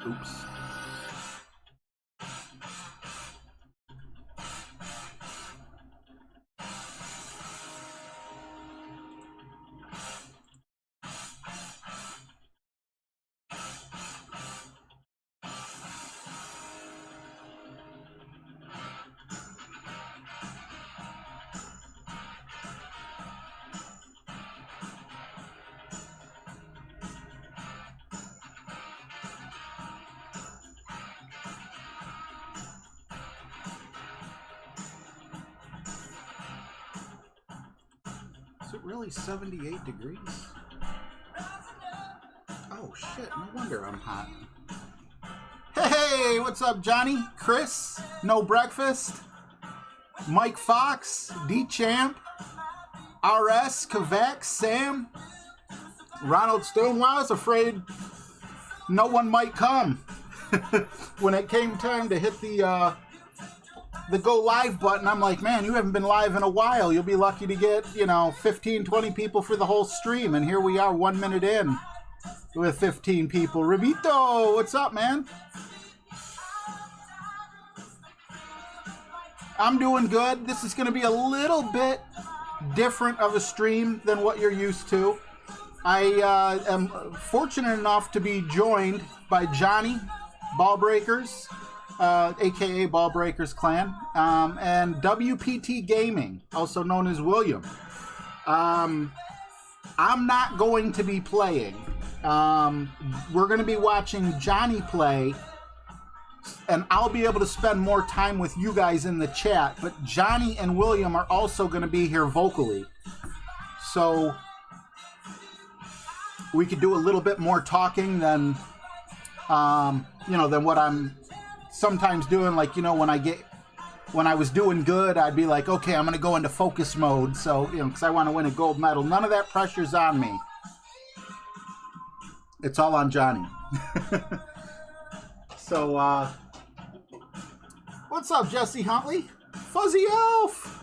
Oops. Is it really 78 degrees? Oh shit, no wonder I'm hot. Hey, what's up, Johnny? Chris? No breakfast? Mike Fox? D-Champ? RS? Kavak? Sam? Ronald Stone? Well, I was afraid no one might come. When it came time to hit the go live button, I'm like, man, you haven't been live in a while. You'll be lucky to get, 15, 20 people for the whole stream. And here we are 1 minute in with 15 people. Rabito, what's up, man? I'm doing good. This is going to be a little bit different of a stream than what you're used to. I am fortunate enough to be joined by Johnny Ballbreakers, aka Ballbreakers Clan, and WPT Gaming, also known as William. I'm not going to be playing. We're going to be watching Johnny play, and I'll be able to spend more time with you guys in the chat, but Johnny and William are also going to be here vocally. So we could do a little bit more talking than, than what I'm sometimes doing. Like, when I was doing good, I'd be like, okay, I'm going to go into focus mode. So, because I want to win a gold medal. None of that pressure's on me. It's all on Johnny. So, what's up, Jesse Huntley? Fuzzy Elf!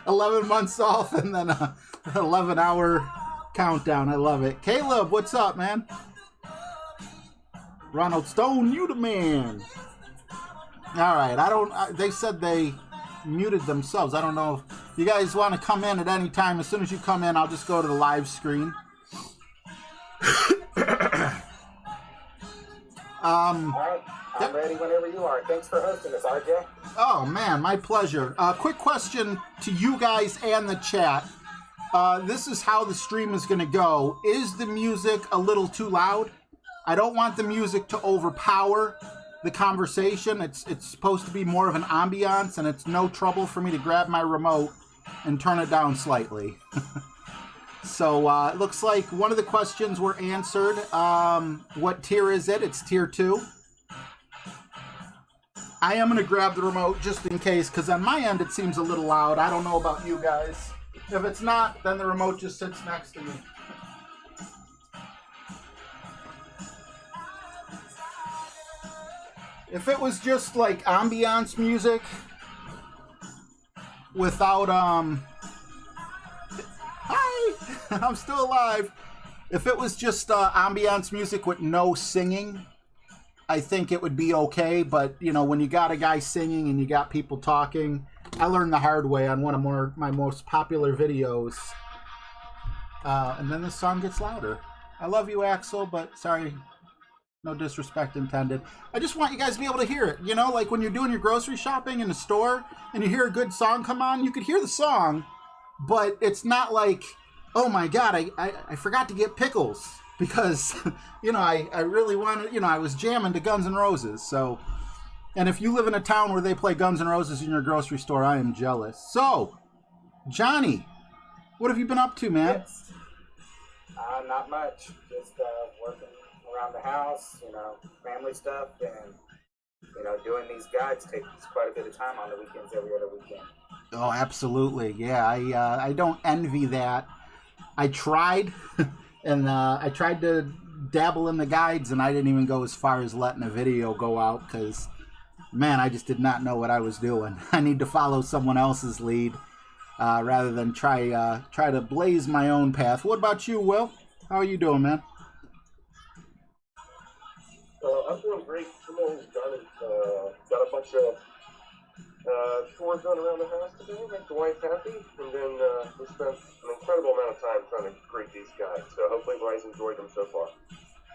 11 months off and then a 11-hour countdown. I love it. Caleb, what's up, man? Ronald Stone, you the man. All right, they said they muted themselves. I don't know if you guys want to come in at any time. As soon as you come in, I'll just go to the live screen. All right, I'm ready whenever you are. Thanks for hosting us, RJ. Oh, man, my pleasure. Quick question to you guys and the chat. This is how the stream is going to go. Is the music a little too loud? I don't want the music to overpower the conversation. It's supposed to be more of an ambiance, and it's no trouble for me to grab my remote and turn it down slightly. So it looks like one of the questions were answered. What tier is it? It's tier 2. I am going to grab the remote just in case, because on my end it seems a little loud. I don't know about you guys. If it's not, then the remote just sits next to me. If it was just like ambiance music without hi, I'm still alive. If it was just ambiance music with no singing, I think it would be okay. But when you got a guy singing and you got people talking, I learned the hard way on one of my most popular videos. And then the song gets louder. I love you, Axel, but sorry. No disrespect intended. I just want you guys to be able to hear it. Like when you're doing your grocery shopping in the store and you hear a good song come on, you could hear the song, but it's not like, oh my God, I forgot to get pickles because, I really wanted, I was jamming to Guns N' Roses. So, and if you live in a town where they play Guns N' Roses in your grocery store, I am jealous. So, Johnny, what have you been up to, man? Yes. Not much. Just working around the house, family stuff, and doing these guides takes quite a bit of time on the weekends, every other weekend. Oh, absolutely. Yeah, I don't envy that. I tried, and I tried to dabble in the guides, and I didn't even go as far as letting a video go out because, man, I just did not know what I was doing. I need to follow someone else's lead rather than try to blaze my own path. What about you, Will? How are you doing, man? I'm doing great. Got a bunch of chores done around the house today, make the wife happy, and then we spent an incredible amount of time trying to create these guides. So hopefully everybody's enjoyed them so far.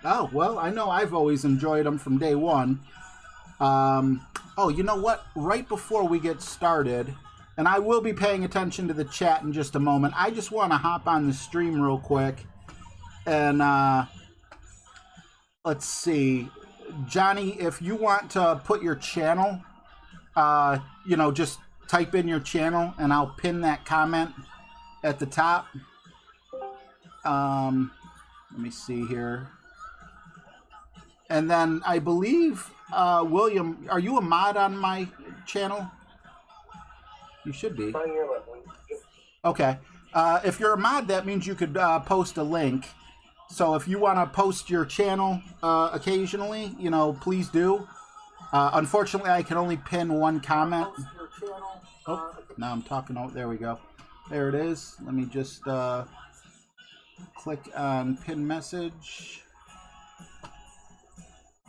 Oh, well, I know I've always enjoyed them from day one. Oh, you know what? Right before we get started, and I will be paying attention to the chat in just a moment, I just want to hop on the stream real quick. And let's see. Johnny, if you want to put your channel, just type in your channel, and I'll pin that comment at the top. Let me see here. And then I believe, William, are you a mod on my channel? You should be. Okay. If you're a mod, that means you could post a link. So if you want to post your channel occasionally, please do. Unfortunately, I can only pin one comment. Oh, now I'm talking. Oh, there we go. There it is. Let me just click on pin message.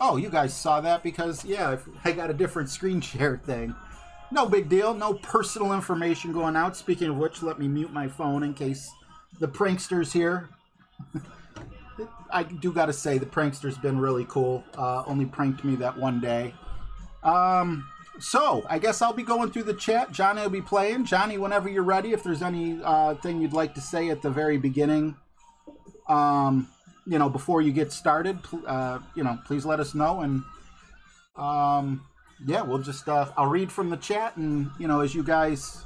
Oh, you guys saw that because, yeah, I got a different screen share thing. No big deal. No personal information going out. Speaking of which, let me mute my phone in case the prankster's here. I do got to say, the prankster's been really cool. Only pranked me that one day. So, I guess I'll be going through the chat. Johnny will be playing. Johnny, whenever you're ready, if there's any thing you'd like to say at the very beginning, before you get started, please let us know. And, yeah, we'll just, I'll read from the chat. And, as you guys,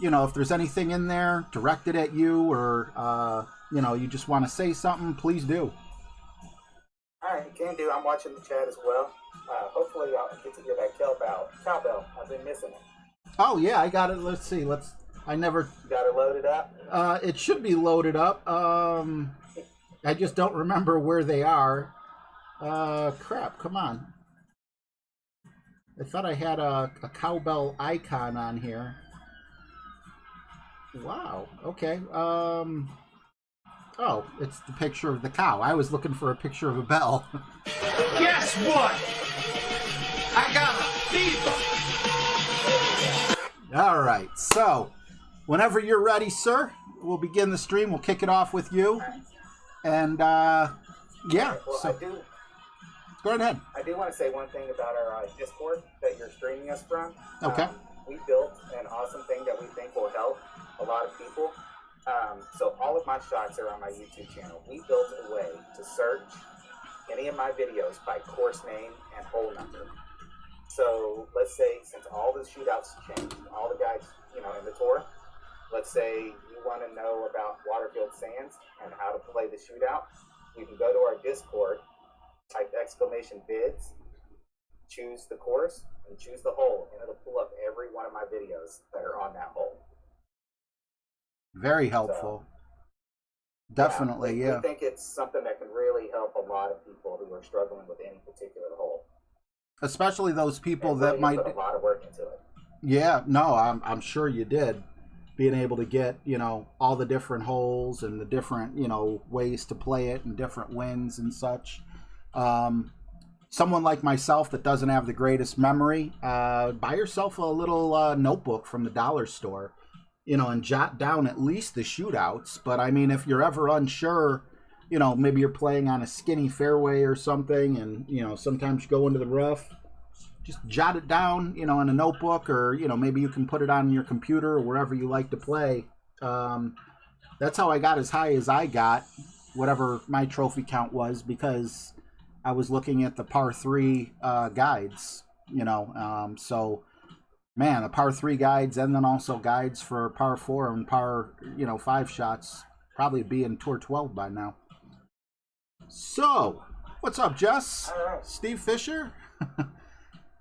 if there's anything in there directed at you or, you just want to say something, please do. All right, can do. I'm watching the chat as well. Hopefully I'll get to hear that cowbell. I've been missing it. Oh, yeah, I got it. Let's see. I never... Got it loaded up? It should be loaded up. I just don't remember where they are. Crap, come on. I thought I had a cowbell icon on here. Wow, okay. Oh, it's the picture of the cow. I was looking for a picture of a bell. Guess what? I got a fever. All right, so whenever you're ready, sir, we'll begin the stream. We'll kick it off with you. And, yeah. Well, so, go ahead. I do want to say one thing about our Discord that you're streaming us from. Okay. We built an awesome thing that we think will help a lot of people. So all of my shots are on my YouTube channel. We built a way to search any of my videos by course name and hole number. So let's say, since all the shootouts changed, all the guys, in the tour, let's say you want to know about Waterfield Sands and how to play the shootout, you can go to our Discord, type !bids, choose the course, and choose the hole, and it'll pull up every one of my videos that are on that hole. Very helpful. So, definitely, yeah. I think it's something that can really help a lot of people who are struggling with any particular hole. Especially those people that might put a lot of work into it. Yeah, no, I'm sure you did. Being able to get, all the different holes and the different, ways to play it and different wins and such. Someone like myself that doesn't have the greatest memory, buy yourself a little notebook from the dollar store, and jot down at least the shootouts. But I mean, if you're ever unsure, maybe you're playing on a skinny fairway or something, and, sometimes you go into the rough, just jot it down, in a notebook, or, maybe you can put it on your computer or wherever you like to play. That's how I got as high as I got, whatever my trophy count was, because I was looking at the par 3 guides, so, man, the par 3 guides, and then also guides for par 4 and par, 5 shots, probably be in Tour 12 by now. So, what's up, Jess? All right. Steve Fisher?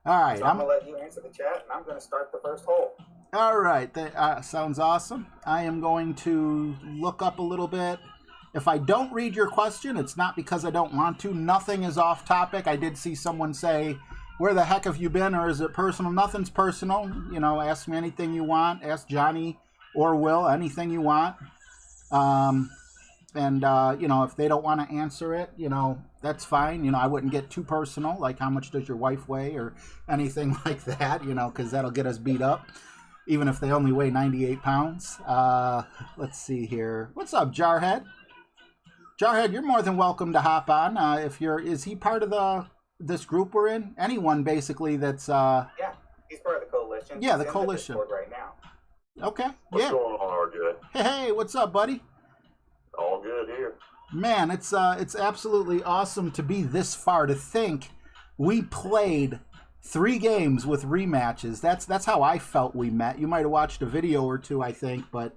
All right. So I'm going to let you answer the chat, and I'm going to start the first hole. All right. That sounds awesome. I am going to look up a little bit. If I don't read your question, it's not because I don't want to. Nothing is off topic. I did see someone say, where the heck have you been, or is it personal? Nothing's personal. Ask me anything you want. Ask Johnny or Will anything you want. And, you know, if they don't want to answer it, you know, that's fine. You know, I wouldn't get too personal, like how much does your wife weigh or anything like that, you know, because that'll get us beat up, even if they only weigh 98 pounds. Let's see here. What's up, Jarhead? Jarhead, you're more than welcome to hop on. Is he part of this group we're in? Anyone, basically, that's... Yeah, he's part of the coalition. Yeah, the He's in coalition. Discord right now. Okay, What's yeah. going on, RJ? Hey, what's up, buddy? All good here. Man, it's absolutely awesome to be this far. To think we played 3 games with rematches. That's how I felt we met. You might have watched a video or two, I think, but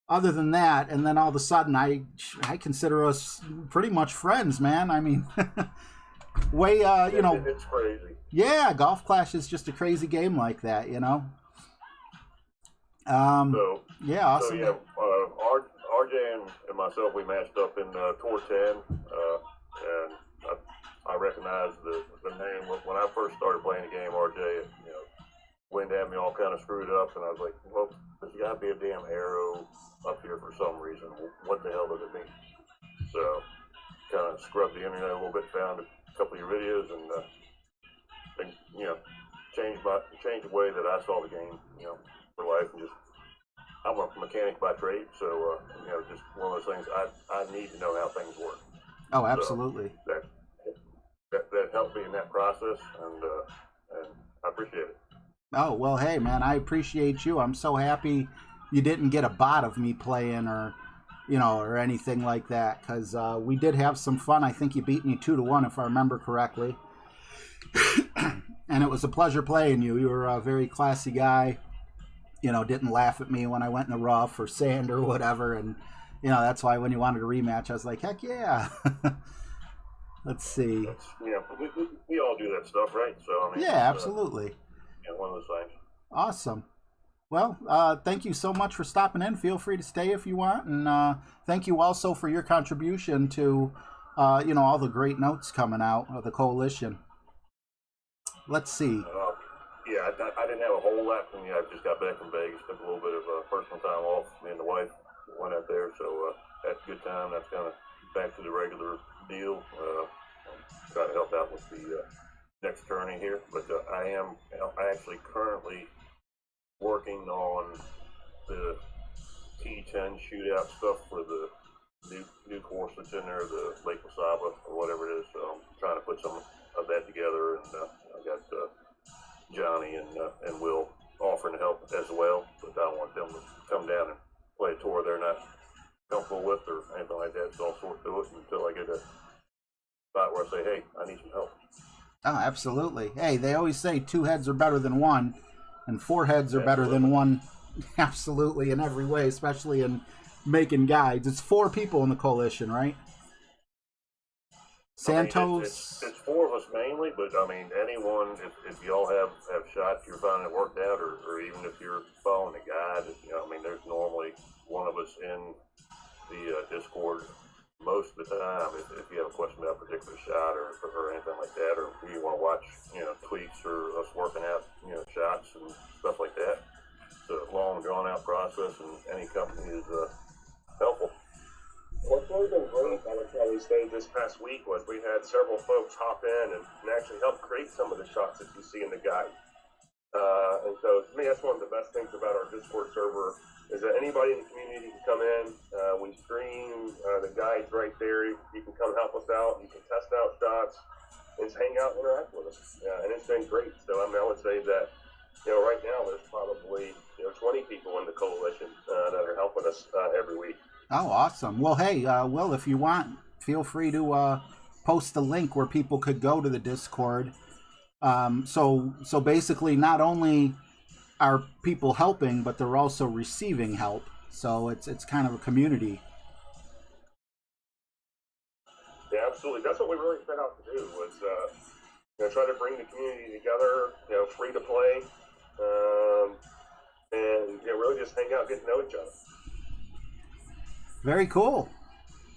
other than that, and then all of a sudden, I consider us pretty much friends, man. I mean, you know, It's crazy. yeah, Golf Clash is just a crazy game like that, you know. Yeah, awesome. So RJ and myself, we matched up in Tour 10, and I recognized the name when I first started playing the game. RJ, you know, wind at me all kind of screwed up, and I was like, well, there's got to be a damn arrow up here for some reason. What the hell does it mean? So, kind of scrubbed the internet a little bit, found a couple of your videos, and you know, changed the way that I saw the game, you know, for life, and just. I'm a mechanic by trade, so you know, just one of those things. I need to know how things work. Oh, absolutely. So that helped me in that process, and I appreciate it. Oh, well, hey, man, I appreciate you. I'm so happy you didn't get a bot of me playing or, you know, or anything like that, because we did have some fun. I think you beat me 2-1, if I remember correctly. And it was a pleasure playing you. You were a very classy guy. You know, didn't laugh at me when I went in the rough or sand or whatever. And, you know, that's why when you wanted a rematch, I was like, heck yeah. Let's see. Yeah, we all do that stuff, right? So, I mean, yeah, absolutely. Yeah, one of those things. Awesome. Well, thank you so much for stopping in. Feel free to stay if you want. And thank you also for your contribution to, you know, all the great notes coming out of the coalition. Let's see. Yeah, I didn't have a whole lot. I mean, I just got back from Vegas, took a little bit of personal time off. Me and the wife went out there, so that's a good time. That's kind of back to the regular deal. Trying to help out with the next tourney here, but I actually currently working on the T10 shootout stuff for the new course that's in there, the Lake Wasaba or whatever it is. So I'm trying to put some of that together, and I got Johnny and Will offering to help as well, but I don't want them to come down and play a tour they're not comfortable with or anything like that. So I'll sort through it until I get a spot where I say, hey, I need some help. Oh, absolutely. Hey, they always say 2 heads are better than 1, and 4 heads are better than 1. Absolutely, in every way, especially in making guides. It's 4 people in the coalition, right? Santos. I mean, it's 4 of us mainly, but I mean, anyone, if y'all have shots you're finding it worked out, or even if you're following a guide, you know, I mean, there's normally one of us in the Discord most of the time. If you have a question about a particular shot or anything like that, or you want to watch, you know, tweaks or us working out, you know, shots and stuff like that. It's a long, drawn-out process, and any company is helpful. What's really been great, I would probably say, this past week was we had several folks hop in and actually help create some of the shots that you see in the guide. And so, to me, that's one of the best things about our Discord server is that anybody in the community can come in. We stream the guides right there. You can come help us out. You can test out shots and just hang out and interact with us. And it's been great. So, I mean, I would say that, you know, right now there's probably 20 people in the coalition that are helping us every week. Oh, awesome. Well, hey, Will, if you want, feel free to post the link where people could go to the Discord. So basically, not only are people helping, but they're also receiving help. So it's kind of a community. Yeah, absolutely. That's what we really set out to do was, try to bring the community together, free to play, and really just hang out, get to know each other. Very cool.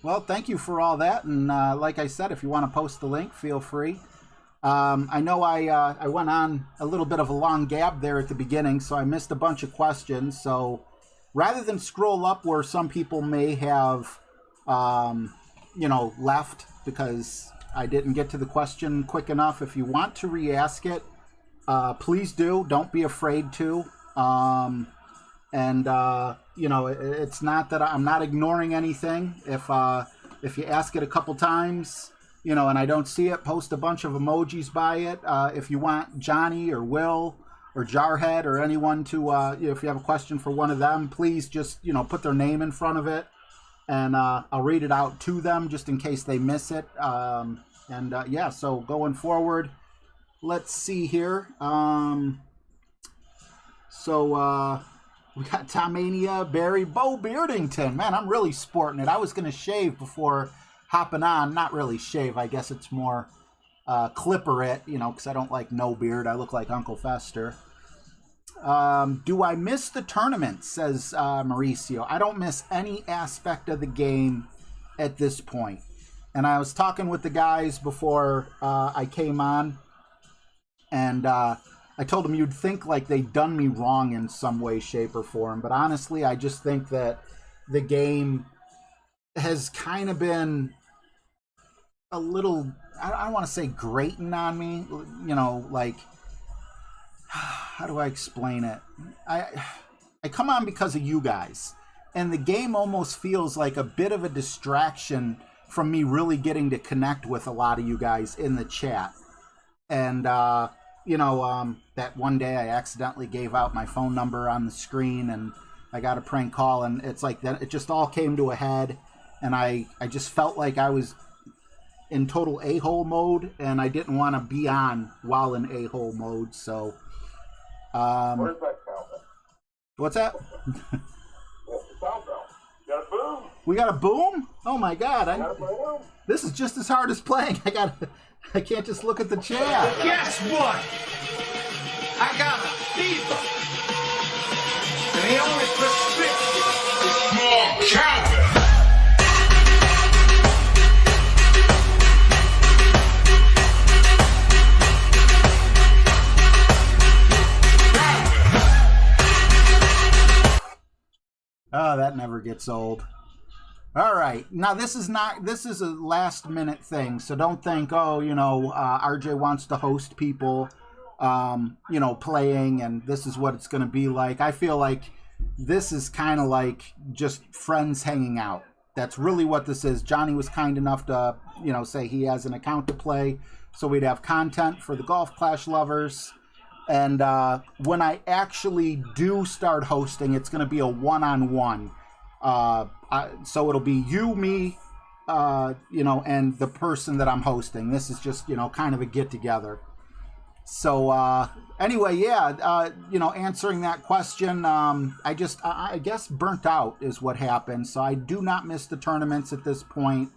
Well, thank you for all that. And like I said, if you want to post the link, feel free. I know I went on a little bit of a long gab there at the beginning, so I missed a bunch of questions. So rather than scroll up where some people may have you know, left because I didn't get to the question quick enough. If you want to re-ask it, please do. Don't be afraid to. You know, it's not that I'm not ignoring anything. If you ask it a couple times, you know, and I don't see it, post a bunch of emojis by it. If you want Johnny or Will or Jarhead or anyone to, if you have a question for one of them, please just, you know, put their name in front of it, and I'll read it out to them just in case they miss it. Yeah, so going forward, let's see here. We got Tomania, Barry, Bo Beardington. Man, I'm really sporting it. I was going to shave before hopping on. Not really shave. I guess it's more clipper it, you know, because I don't like no beard. I look like Uncle Fester. Do I miss the tournament, says Mauricio. I don't miss any aspect of the game at this point. And I was talking with the guys before I came on, and I told them you'd think like they'd done me wrong in some way, shape, or form. But honestly, I just think that the game has kind of been a little, I don't want to say grating on me. You know, like, how do I explain it? I come on because of you guys. And the game almost feels like a bit of a distraction from me really getting to connect with a lot of you guys in the chat. And, you know, that one day I accidentally gave out my phone number on the screen and I got a prank call, and it's like that. It just all came to a head, and I just felt like I was in total a-hole mode, and I didn't want to be on while in a-hole mode. So, Where's that sound? what's that? Sound bell. Got a boom. We got a boom? Oh my God! Got a boom. This is just as hard as playing. I can't just look at the chat. Guess what? I got a fever. And the only prescription is more Calvin. Oh, that never gets old. All right. Now, this is a last minute thing. So don't think, oh, you know, RJ wants to host people, you know, playing, and this is what it's going to be like. I feel like this is kind of like just friends hanging out. That's really what this is. Johnny was kind enough to, you know, say he has an account to play, so we'd have content for the Golf Clash lovers. And when I actually do start hosting, it's going to be a one-on-one. So it'll be you, me, you know, and the person that I'm hosting. This is just, you know, kind of a get-together. So anyway, yeah, you know, answering that question, I guess burnt out is what happened. So I do not miss the tournaments at this point.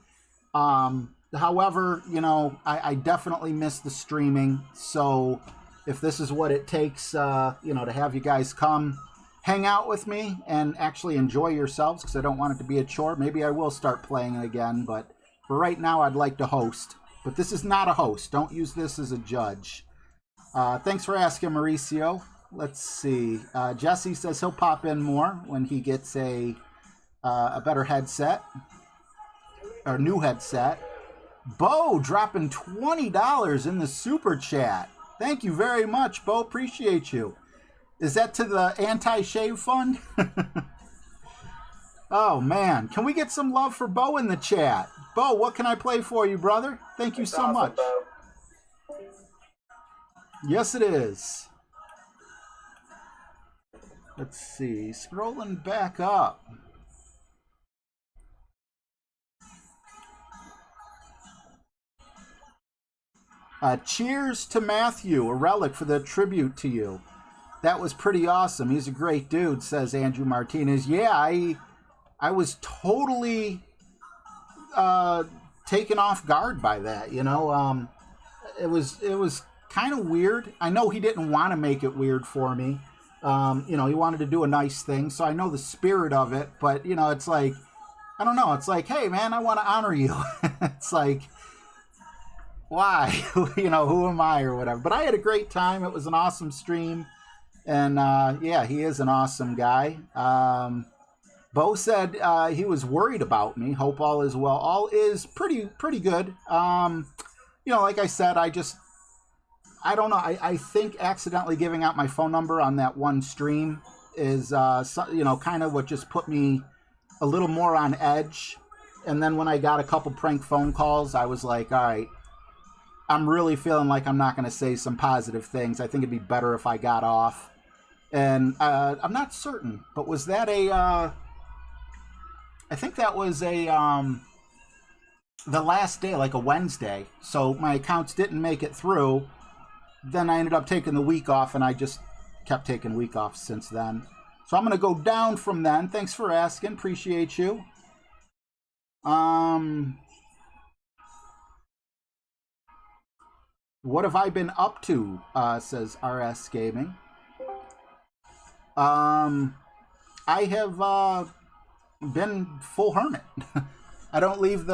However, you know, I definitely miss the streaming. So if this is what it takes, you know, to have you guys come hang out with me and actually enjoy yourselves, because I don't want it to be a chore. Maybe I will start playing it again, but for right now, I'd like to host. But this is not a host. Don't use this as a judge. Thanks for asking, Mauricio. Let's see. Jesse says he'll pop in more when he gets a better headset, or new headset. Bo dropping $20 in the super chat. Thank you very much, Bo. Appreciate you. Is that to the anti-shave fund? Oh, man. Can we get some love for Bo in the chat? Bo, what can I play for you, brother? Thank you so awesome, much. Bo. Yes, it is. Let's see. Scrolling back up. Cheers to Matthew, a relic for the tribute to you. That was pretty awesome. He's a great dude, says Andrew Martinez. Yeah, I was totally taken off guard by that, you know. It was kind of weird. I know he didn't want to make it weird for me. You know, he wanted to do a nice thing, so I know the spirit of it, but, you know, it's like, I don't know. It's like, hey, man, I want to honor you. It's like, why? You know, who am I or whatever. But I had a great time. It was an awesome stream. And, yeah, he is an awesome guy. But Bo said he was worried about me. Hope all is well. All is pretty good. Like I said, I don't know. I think accidentally giving out my phone number on that one stream is, kind of what just put me a little more on edge. And then when I got a couple prank phone calls, I was like, all right, I'm really feeling like I'm not going to say some positive things. I think it'd be better if I got off. And I'm not certain, but was that I think that was the last day, like a Wednesday. So my accounts didn't make it through. Then I ended up taking the week off, and I just kept taking week off since then. So I'm going to go down from then. Thanks for asking. Appreciate you. What have I been up to? Says RS Gaming. I have been full hermit. I don't leave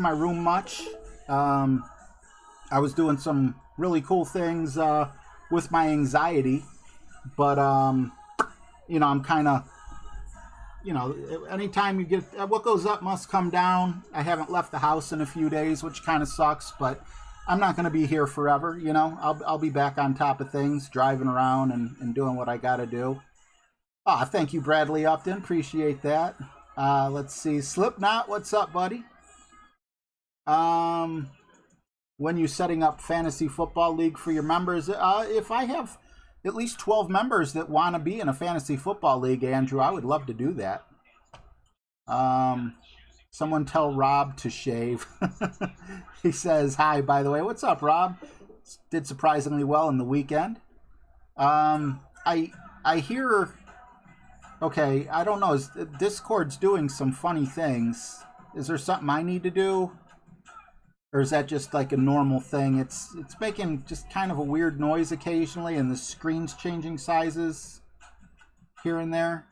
my room much. I was doing some really cool things with my anxiety, but I'm kind of, anytime you get what goes up must come down. I haven't left the house in a few days, which kind of sucks, but I'm not going to be here forever. I'll be back on top of things, driving around and doing what I got to do. Thank you, Bradley Upton. Appreciate that. Let's see. Slipknot, what's up, buddy? When you setting up fantasy football league for your members, if I have at least 12 members that want to be in a fantasy football league, Andrew, I would love to do that. Someone tell Rob to shave. He says, hi, by the way. What's up, Rob? Did surprisingly well in the weekend. I hear... Okay, I don't know. Discord's doing some funny things. Is there something I need to do? Or is that just like a normal thing? It's making just kind of a weird noise occasionally, and the screen's changing sizes here and there.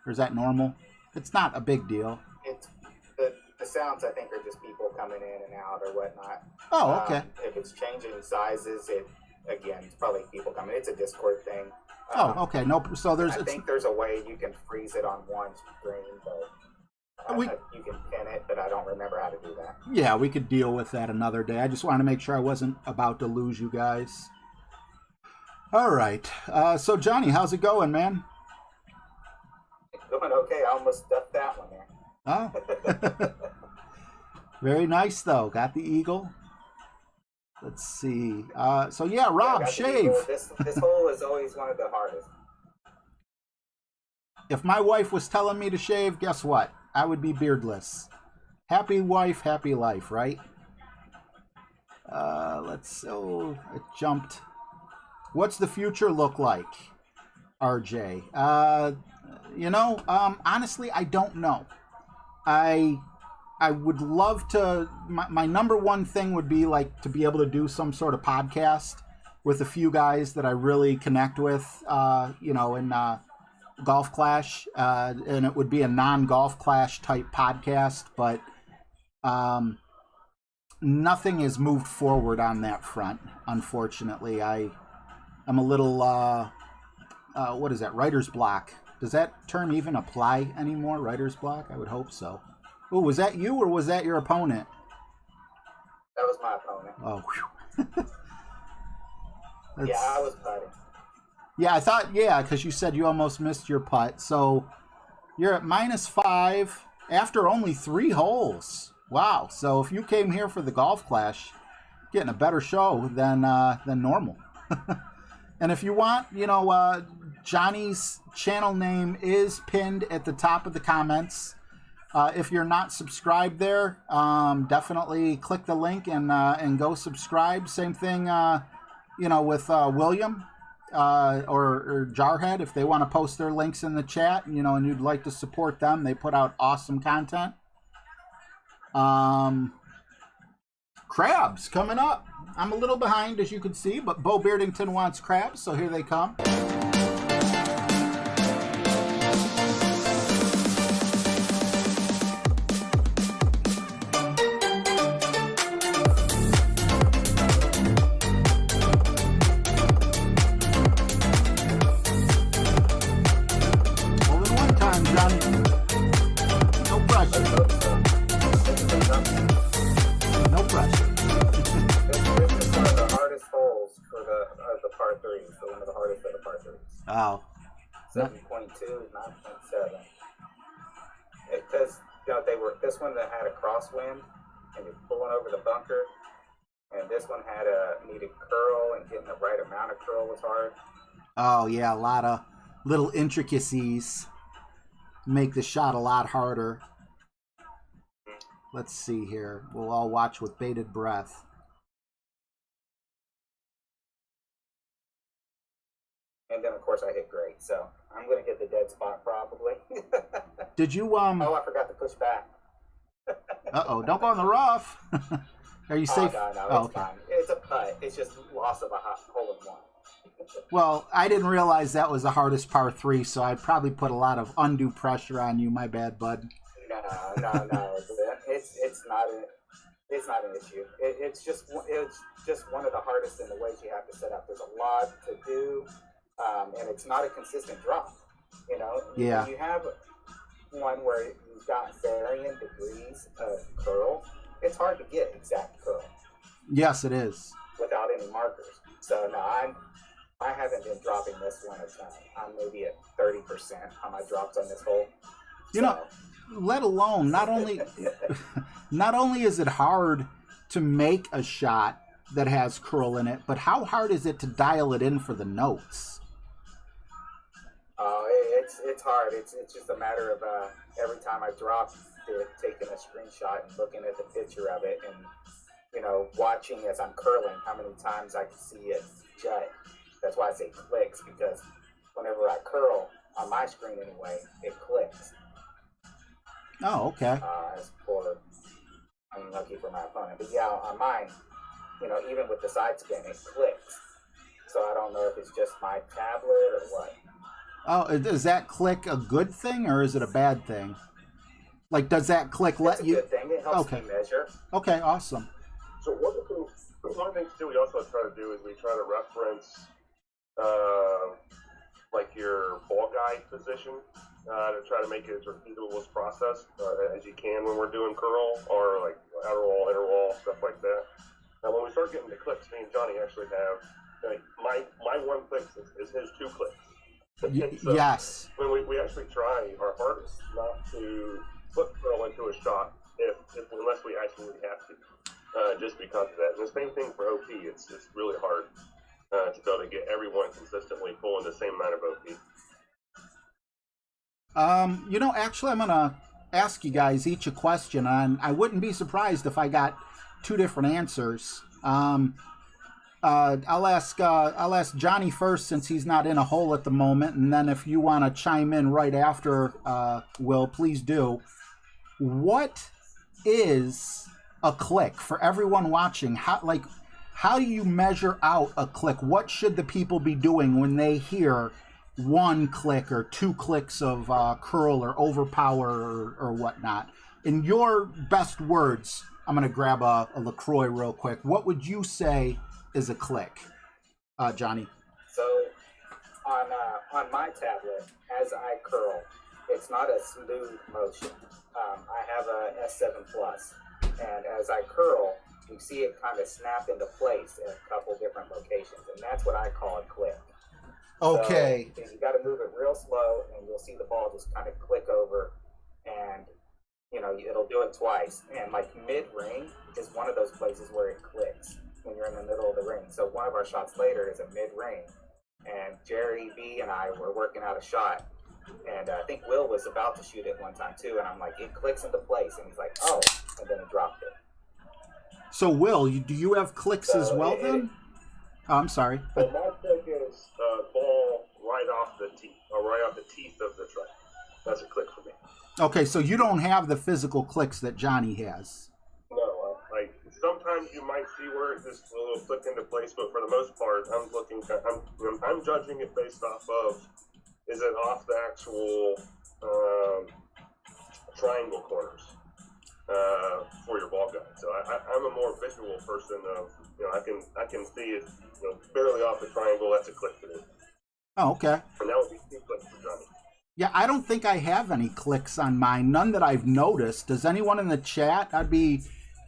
Or is that normal? It's not a big deal. It's the sounds, I think, are just people coming in and out or whatnot. Oh, okay. If it's changing sizes, it's probably people coming. It's a Discord thing. Oh, okay. No, so I think there's a way you can freeze it on one screen, but you can pin it, but I don't remember how to do that. Yeah, we could deal with that another day. I just wanted to make sure I wasn't about to lose you guys. All right. So, Johnny, how's it going, man? It's going okay. I almost stuffed that one there. Oh. Very nice, though. Got the eagle. Let's see. So, yeah, Rob, shave. This hole is always one of the hardest. If my wife was telling me to shave, guess what? I would be beardless. Happy wife, happy life, right? It jumped. What's the future look like, RJ? Honestly, I don't know. I would love to, my number one thing would be like to be able to do some sort of podcast with a few guys that I really connect with, in Golf Clash, and it would be a non-Golf Clash type podcast, but nothing has moved forward on that front, unfortunately. I'm a little, what is that, writer's block. Does that term even apply anymore, writer's block? I would hope so. Oh, was that you or was that your opponent? That was my opponent. Oh, yeah, I was putting. Yeah, I thought, because you said you almost missed your putt. So you're at -5 after only 3 holes. Wow. So if you came here for the Golf Clash, getting a better show than normal. And if you want, Johnny's channel name is pinned at the top of the comments. If you're not subscribed there, definitely click the link and go subscribe. Same thing, with William or Jarhead. If they want to post their links in the chat, and you'd like to support them, they put out awesome content. Crabs coming up. I'm a little behind, as you can see, but Bo Beardington wants crabs, so here they come. Johnny. Oh. 7.2, 9.7. Because this one that had a crosswind and you're pulling over the bunker, and this one had a needed curl, and getting the right amount of curl was hard. Oh yeah, a lot of little intricacies make the shot a lot harder. Let's see here. We'll all watch with bated breath. And then of course I hit great, so I'm gonna get the dead spot probably. Did you Oh, I forgot to push back. Uh-oh, don't go in the rough. Are you safe? Oh, no, oh, it's fine. It's a putt. It's just loss of a hole in one. Well, I didn't realize that was the hardest par 3, so I'd probably put a lot of undue pressure on you. My bad, bud. No. It's not an issue. It's just one of the hardest in the ways you have to set up. There's a lot to do, and it's not a consistent drop. You know. Yeah. You have one where you've got varying degrees of curl. It's hard to get exact curl. Yes, it is. Without any markers. So no, I haven't been dropping this one a ton. I'm maybe at 30% on my drops on this hole. You know, let alone not only is it hard to make a shot that has curl in it, but how hard is it to dial it in for the notes? It's hard. It's just a matter of every time I drop it, taking a screenshot and looking at the picture of it, and you know, watching as I'm curling, how many times I can see it jut. That's why I say clicks, because whenever I curl on my screen anyway, it clicks. Oh, okay. As for, I'm lucky for my opponent, but yeah, on mine, you know, even with the side spin, it clicks. So I don't know if it's just my tablet or what. Oh, does that click a good thing or is it a bad thing? Like, does that click let you? It's a good thing. It helps me measure. Okay, awesome. So one of the things too we also try to do is we try to reference like your ball guide position to try to make it as repeatable as process as you can when we're doing curl or like outer wall, inner wall, stuff like that. Now when we start getting the clicks, me and Johnny actually have like my one click is his 2 clicks. So yes. When we actually try our hardest not to flip curl into a shot unless we actually have to, just because of that. And the same thing for OP. It's really hard to be able to get everyone consistently pulling the same amount of OP. You know, actually, I'm gonna ask you guys each a question, and I wouldn't be surprised if I got 2 different answers. I'll ask Johnny first since he's not in a hole at the moment, and then if you want to chime in right after, Will, please do. What is a click for everyone watching? How do you measure out a click? What should the people be doing when they hear 1 click or 2 clicks of curl or overpower or whatnot? In your best words, I'm going to grab a LaCroix real quick. What would you say is a click, Johnny? So on my tablet, as I curl, it's not a smooth motion. I have a S7 Plus, and as I curl, you see it kind of snap into place in a couple different locations, and that's what I call a click. Okay. So you got to move it real slow, and you'll see the ball just kind of click over, and you know it'll do it twice. And like mid-ring is one of those places where it clicks when you're in the middle of the ring. So one of our shots later is a mid-ring, and Jerry B and I were working out a shot, and I think Will was about to shoot it one time too, and I'm like, it clicks into place, and he's like, oh, and then he dropped it. So Will, do you have clicks as well then? Oh, I'm sorry. Well, my click is ball right off the teeth, or right off the teeth of the track. That's a click for me. Okay, so you don't have the physical clicks that Johnny has. No, like sometimes you might see where it just a little click into place, but for the most part, I'm judging it based off of, is it off the actual triangle corners for your ball guide. So I'm a more visual person of, you know, I can see it, you know, barely off the triangle. That's a click for me. Oh, okay. And that would be 2 clicks for Johnny. Yeah, I don't think I have any clicks on mine. None that I've noticed. Does anyone in the chat? I'd be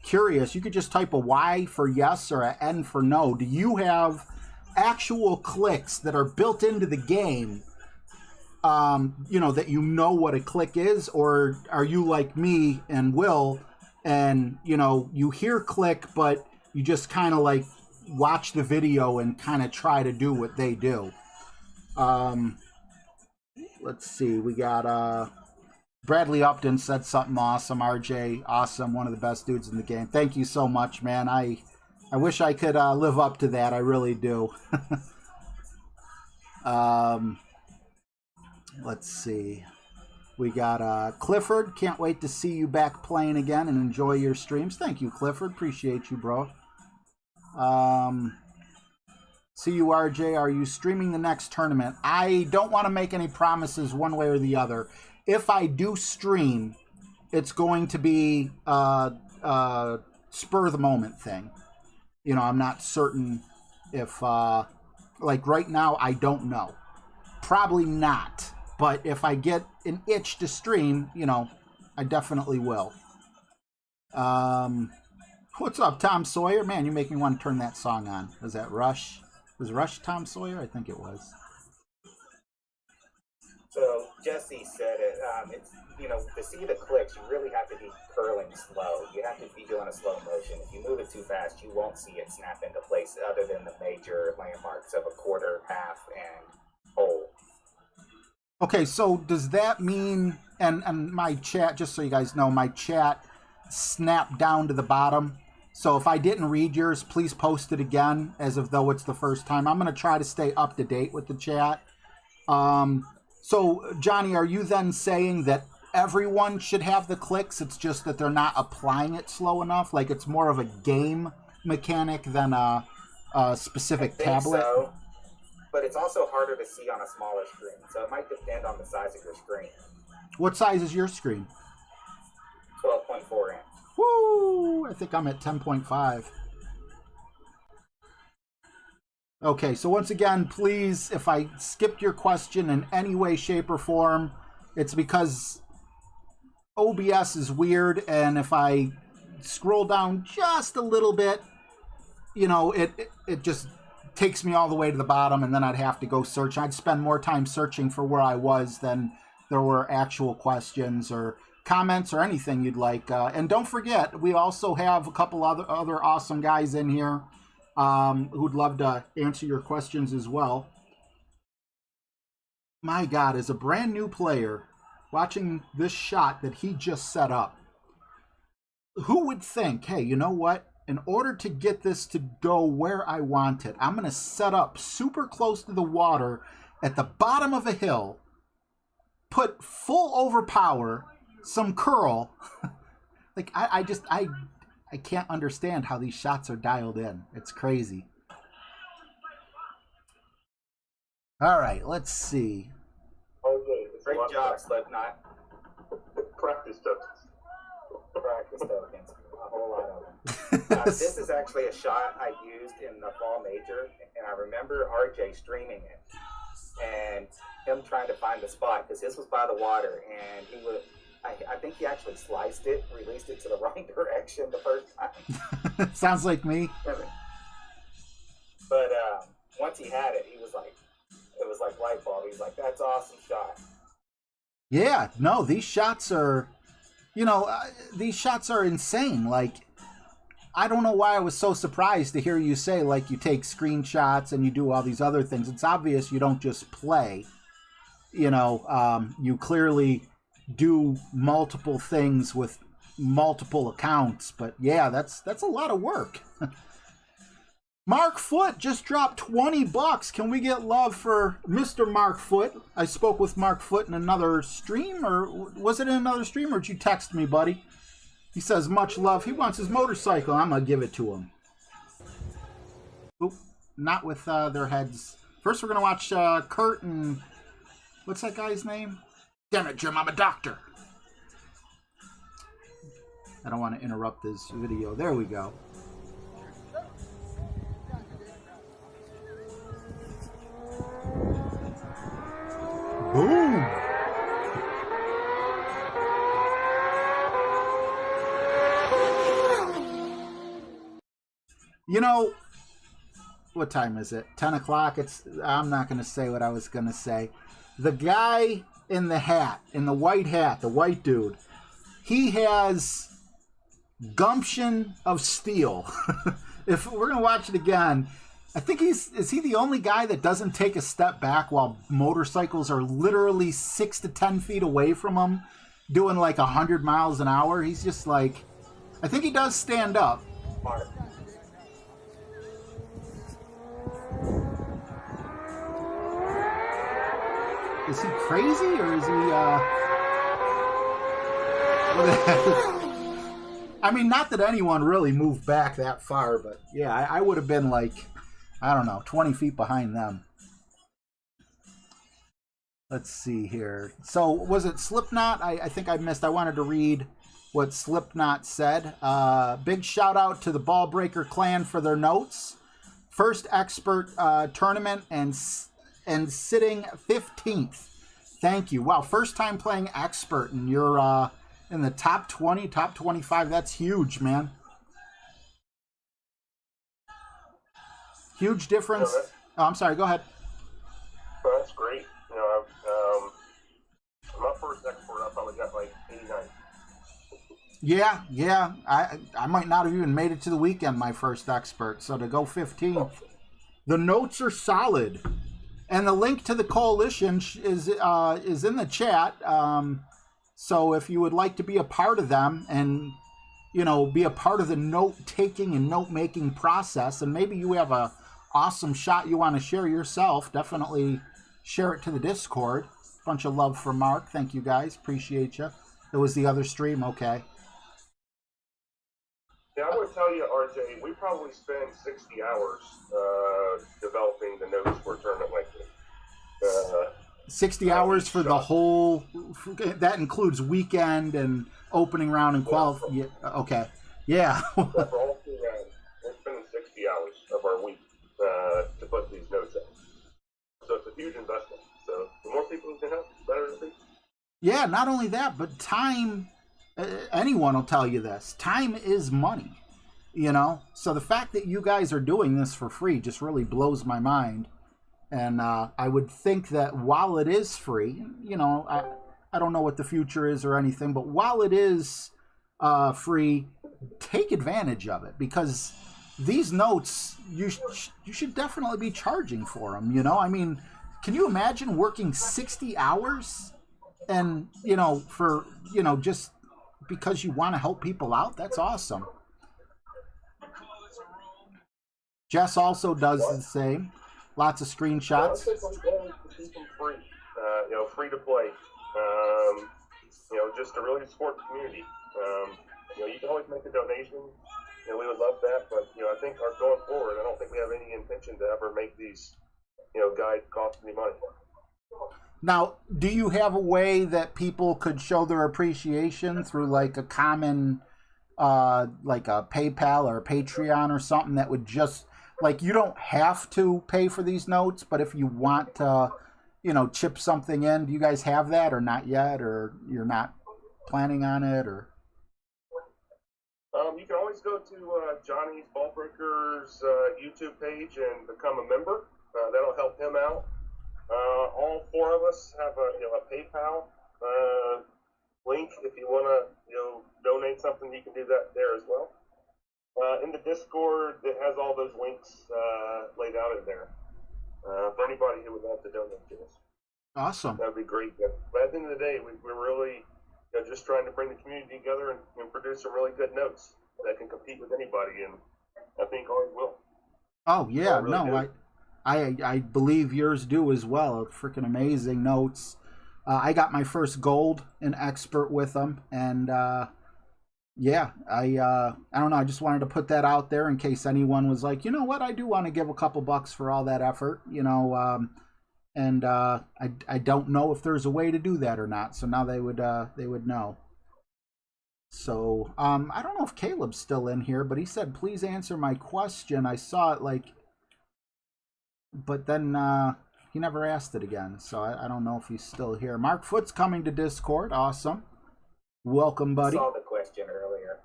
curious. You could just type a Y for yes or an N for no. Do you have actual clicks that are built into the game, you know, that you know what a click is? Or are you like me and Will, and, you know, you hear click, but you just kind of like watch the video and kind of try to do what they do? Let's see. We got Bradley Upton said something awesome. RJ, awesome. One of the best dudes in the game. Thank you so much, man. I wish I could live up to that. I really do. Let's see. We got Clifford. Can't wait to see you back playing again and enjoy your streams. Thank you, Clifford. Appreciate you, bro. See you, RJ. Are you streaming the next tournament? I don't want to make any promises one way or the other. If I do stream, it's going to be a spur of the moment thing. You know, I'm not certain if, like right now, I don't know. Probably not. But if I get an itch to stream, you know, I definitely will. What's up, Tom Sawyer? Man, you make me want to turn that song on. Was that Rush? Was Rush Tom Sawyer? I think it was. So Jesse said it. It's, you know, to see the clicks, you really have to be curling slow. You have to be doing a slow motion. If you move it too fast, you won't see it snap into place other than the major landmarks of a quarter, half, and whole. Okay, so does that mean, and my chat, just so you guys know, my chat snapped down to the bottom. So if I didn't read yours, please post it again as if though it's the first time. I'm going to try to stay up to date with the chat. So, Johnny, are you then saying that everyone should have the clicks? It's just that they're not applying it slow enough? Like it's more of a game mechanic than a specific tablet? So, but it's also harder to see on a smaller screen. So it might depend on the size of your screen. What size is your screen? 12.4 inch. Woo! I think I'm at 10.5. Okay, so once again, please, if I skipped your question in any way, shape, or form, it's because OBS is weird, and if I scroll down just a little bit, you know, it just takes me all the way to the bottom, and then I'd have to go search. I'd spend more time searching for where I was than there were actual questions or comments or anything you'd like. And don't forget, we also have a couple other awesome guys in here who'd love to answer your questions as well. My God, as a brand new player, watching this shot that he just set up, who would think, hey, you know what? In order to get this to go where I want it, I'm going to set up super close to the water at the bottom of a hill, put full overpower, some curl. Like, I can't understand how these shots are dialed in. It's crazy. All right, let's see. Okay, Great job, Slipknot. Practice tokens. Practice tokens. A whole lot of them. This is actually a shot I used in the fall major, and I remember RJ streaming it and him trying to find the spot because this was by the water, and he would. I think he actually sliced it, released it to the wrong direction the first time. Sounds like me. But once he had it, he was like, it was like light bulb. He's like, that's awesome shot. Yeah, no, these shots are, you know, these shots are insane. Like, I don't know why I was so surprised to hear you say, like, you take screenshots and you do all these other things. It's obvious you don't just play. You know, you clearly do multiple things with multiple accounts. But yeah, that's a lot of work. Mark Foot just dropped $20. Can we get love for Mr. Mark Foot? I spoke with Mark Foot in another stream, or was it in another stream, or did you text me, buddy? He says, much love. He wants his motorcycle. I'm going to give it to him. Oop, not with their heads. First, we're going to watch Kurt and... what's that guy's name? Damn it, Jim, I'm a doctor. I don't want to interrupt this video. There we go. Boom! You know, what time is it? 10 o'clock. I'm not going to say what I was going to say. The guy in the hat, in the white hat, the white dude, he has gumption of steel. If we're going to watch it again, I think is he the only guy that doesn't take a step back while motorcycles are literally 6 to 10 feet away from him doing like 100 miles an hour? He's just like, I think he does stand up. Mark. Is he crazy or is he I mean, not that anyone really moved back that far, but yeah, I would have been like, I don't know, 20 feet behind them. Let's see here. So was it Slipknot? I think I missed. I wanted to read what Slipknot said. Big shout out to the Ballbreaker clan for their notes. First expert tournament and sitting 15th. Thank you. Wow, first time playing expert, and you're in the top 20, top 25. That's huge, man. Huge difference. Oh, I'm sorry. Go ahead. Well, that's great. You know, my first export, I probably got like 89. Yeah. I might not have even made it to the weekend, my first expert. So to go 15th, the notes are solid, and the link to the coalition is in the chat. So if you would like to be a part of them and be a part of the note taking and note making process, and maybe you have a awesome shot you want to share yourself, definitely share it to the Discord. Bunch of love for Mark. Thank you guys. Appreciate you. It was the other stream. Okay. Yeah, I would tell you, RJ, we probably spend 60 hours developing the notes for a tournament like this. 60 hours for the whole, that includes weekend and opening round and qualify. Yeah, okay. Yeah. So for all 2 rounds, we're spending 60 hours of our week to put these notes in. So it's a huge investment. So the more people who can help, the better it'll be. Yeah, not only that, but time, anyone will tell you this, time is money, So the fact that you guys are doing this for free just really blows my mind. And I would think that while it is free, I don't know what the future is or anything, but while it is free, take advantage of it, because these notes, you should definitely be charging for them, I mean, can you imagine working 60 hours and, for, just because you want to help people out? That's awesome. Jess also does the same. Lots of screenshots. Keep them free, free to play. Just to really support the community. You can always make a donation. We would love that, but I think going forward, I don't think we have any intention to ever make these, guides cost any money. Now, do you have a way that people could show their appreciation through like a common, like a PayPal or a Patreon or something that would just, like, you don't have to pay for these notes, but if you want to, chip something in, do you guys have that or not yet, or you're not planning on it, or? You can always go to Johnny's Ballbreaker's YouTube page and become a member. That'll help him out. All 4 of us have a PayPal link. If you want to donate something, you can do that there as well. In the Discord, it has all those links laid out in there for anybody who would love to donate to us. Awesome. That'd be great. But at the end of the day, we're really just trying to bring the community together and produce some really good notes that can compete with anybody, and I think ours will. Oh yeah, really no, I believe yours do as well. Freaking amazing notes. I got my first gold in expert with them, and yeah, I don't know. I just wanted to put that out there in case anyone was like, you know what, I do want to give a couple bucks for all that effort, and I don't know if there's a way to do that or not. So now they would know. So I don't know if Caleb's still in here, but he said, please answer my question. I saw it but then he never asked it again. So I don't know if he's still here. Mark Foot's coming to Discord. Awesome. Welcome, buddy. I saw the question earlier.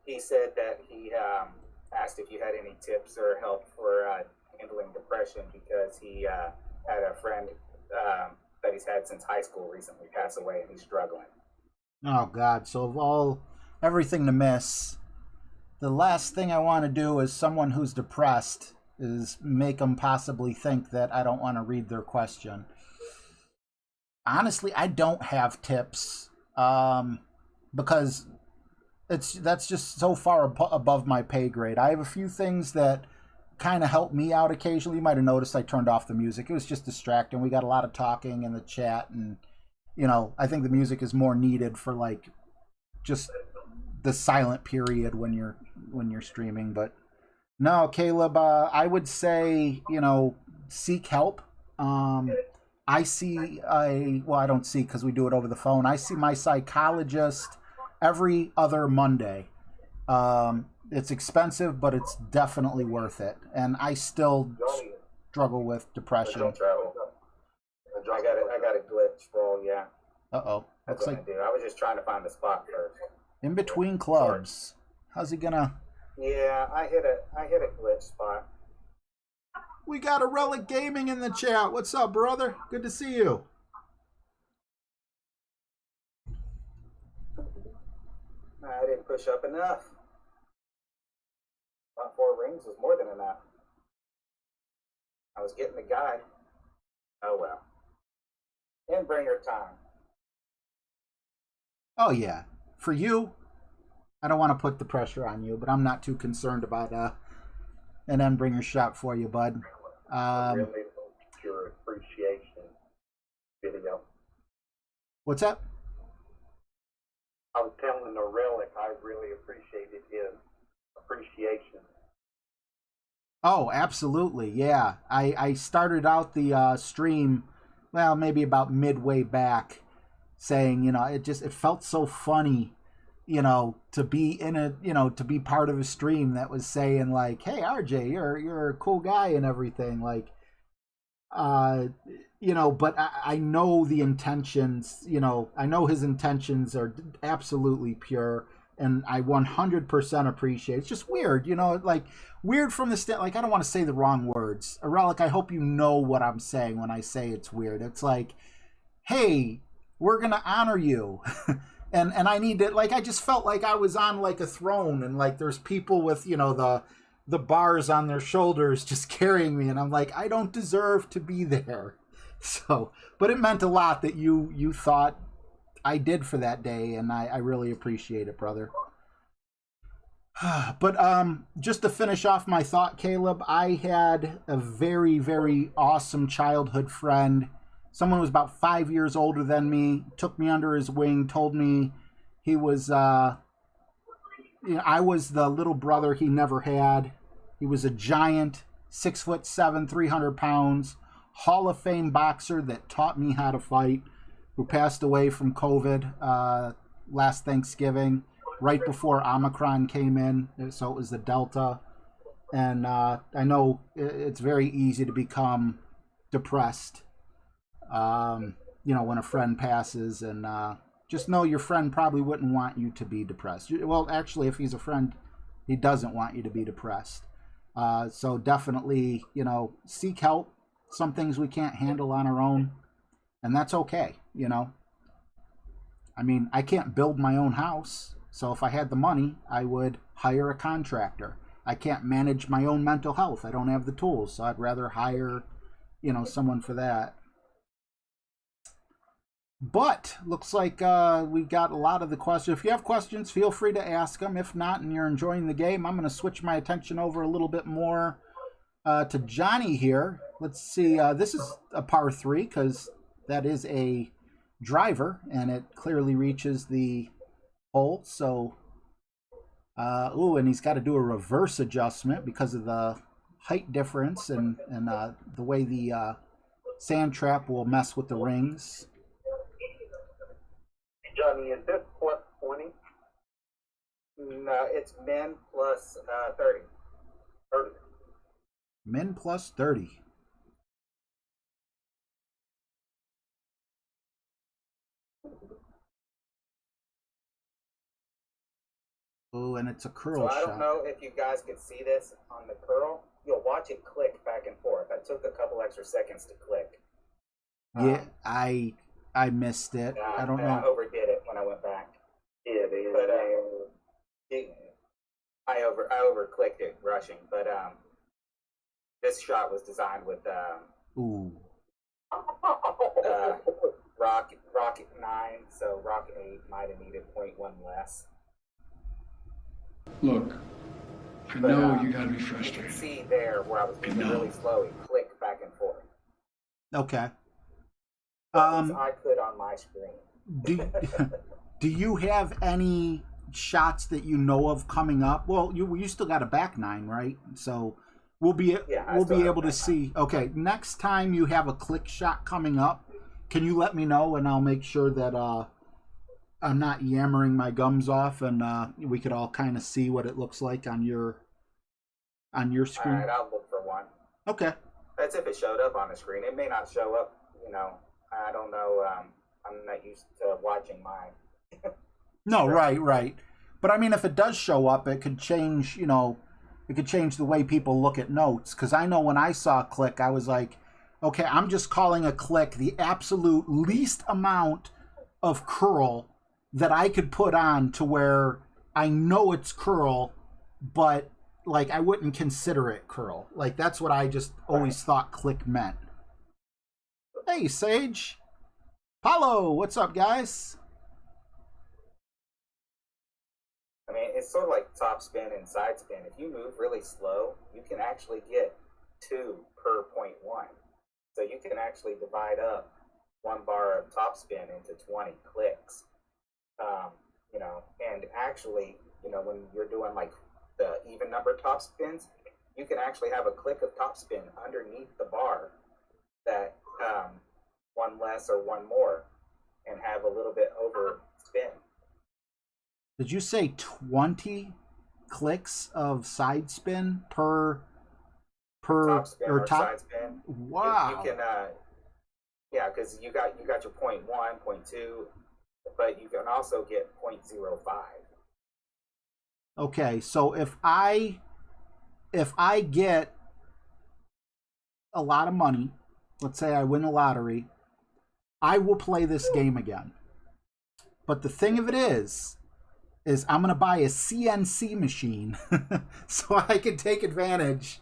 He said that he asked if you had any tips or help for handling depression because he had a friend that he's had since high school recently pass away, and he's struggling. Oh God! So of everything to miss, the last thing I want to do as someone who's depressed is make them possibly think that I don't want to read their question. Honestly, I don't have tips because that's just so far above my pay grade. I have a few things that kind of help me out occasionally. You might have noticed I turned off the music. It was just distracting. We got a lot of talking in the chat, and I think the music is more needed for like just the silent period when you're streaming. But no, Caleb, I would say seek help. I don't see because we do it over the phone. I see my psychologist every other Monday. It's expensive, but it's definitely worth it. And I still struggle with depression. I got a glitch, bro. Yeah. Uh-oh. That's Looks what like I do. I was just trying to find the spot first. in between clubs. How's he gonna? Yeah, I hit a glitch spot. We got a Relic Gaming in the chat. What's up, brother? Good to see you. I didn't push up enough. About 4 rings was more than enough. I was getting the guy. Oh well. And bring her time. Oh yeah, for you, I don't want to put the pressure on you, but I'm not too concerned about an Endbringer shot for you, bud. Really your appreciation video. What's that? I was telling the Relic I really appreciated his appreciation. Oh, absolutely, yeah. I started out the stream, well, maybe about midway back, saying, it felt so funny, to be in to be part of a stream that was saying like, hey, RJ, you're a cool guy and everything, like, but I know the intentions, I know his intentions are absolutely pure, and I 100% appreciate it. It's just weird, like weird from the like, I don't want to say the wrong words. Relic, I hope you know what I'm saying when I say it's weird. It's like, hey, we're going to honor you. and I need to, like, I just felt like I was on like a throne, and like there's people with, the bars on their shoulders just carrying me, and I'm like, I don't deserve to be there. So, but it meant a lot that you thought I did for that day, and I really appreciate it, brother. But just to finish off my thought, Caleb, I had a very, very awesome childhood friend. Someone who was about 5 years older than me, took me under his wing, told me he was, I was the little brother he never had. He was a giant, 6'7", 300 pounds, Hall of Fame boxer that taught me how to fight, who passed away from COVID last Thanksgiving, right before Omicron came in. So it was the Delta. And I know it's very easy to become depressed, when a friend passes. And just know your friend probably wouldn't want you to be depressed. Well, actually, if he's a friend, he doesn't want you to be depressed. So definitely, seek help. Some things we can't handle on our own, and that's okay, I mean, I can't build my own house, so if I had the money, I would hire a contractor. I can't manage my own mental health. I don't have the tools, so I'd rather hire, someone for that. But looks like we got a lot of the questions. If you have questions, feel free to ask them. If not, and you're enjoying the game, I'm going to switch my attention over a little bit more to Johnny here. Let's see. This is a par 3 because that is a driver, and it clearly reaches the hole. So, and he's got to do a reverse adjustment because of the height difference and the way the sand trap will mess with the rings. Johnny, is this plus 20? No, it's men plus 30. 30. Men plus 30. Oh, and it's a curl So I shot. don't know if you guys could see this on the curl, you'll watch it click back and forth. I took a couple extra seconds to click. Yeah, I missed it. I don't know. I overdid it when I went back. Yeah, I over clicked it rushing, but this shot was designed with Ooh. Rocket 9, so Rocket 8 might have needed 0.1 less. Look, I But, know you gotta be You can frustrated. see there where I was moving really slow, it clicked back and forth. Okay. I could on my screen. Do you have any shots that you know of coming up? Well, you still got a back 9, right? So we'll be able to see. Okay, next time you have a click shot coming up, can you let me know, and I'll make sure that I'm not yammering my gums off, and we could all kind of see what it looks like on your screen. All right, I'll look for one. Okay. That's if it showed up on the screen. It may not show up. I don't know. I'm not used to watching mine. No, right. But I mean, if it does show up, it could change. It could change the way people look at notes. Because I know when I saw a click, I was like, okay, I'm just calling a click the absolute least amount of curl that I could put on to where I know it's curl, but like I wouldn't consider it curl. Like that's what I just always thought click meant. Hey, Sage. Paulo, what's up, guys? I mean, it's sort of like top spin and side spin. If you move really slow, you can actually get 2 per 0.1. So you can actually divide up 1 bar of top spin into 20 clicks. And actually, when you're doing like the even number top spins, you can actually have a click of top spin underneath the bar that 1 less or 1 more, and have a little bit over spin. Did you say 20 clicks of side spin per Top spin or or top? side spin? Wow. You can, because you got your 0.1, 0.2, but you can also get 0.05. Okay, so if I get a lot of money, let's say I win the lottery, I will play this game again. But the thing of it is I'm going to buy a CNC machine so I can take advantage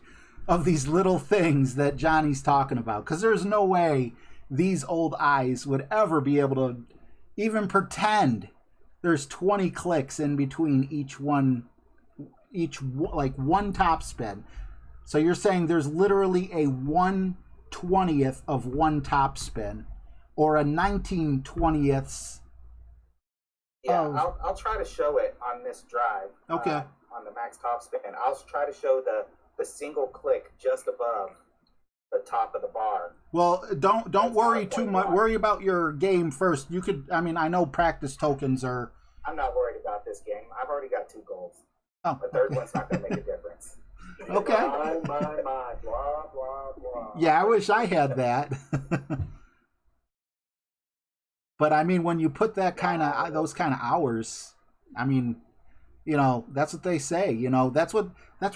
of these little things that Johnny's talking about. Because there's no way these old eyes would ever be able to even pretend there's 20 clicks in between each one, like 1 top spin. So you're saying there's literally a 1/20th of 1 top spin, or a 19/20ths. Yeah, I'll try to show it on this drive. Okay. On the max top spin, I'll try to show the single click just above the top of the bar. Well, don't worry too much. Worry about your game first. You could. I mean, I know practice tokens are. I'm not worried about this game. I've already got 2 goals. Oh, The third one's not going to make a difference. okay. My, blah, blah, blah. Yeah, I wish I had that. But I mean, when you put that those kind of hours, I mean, that's what they say. That's what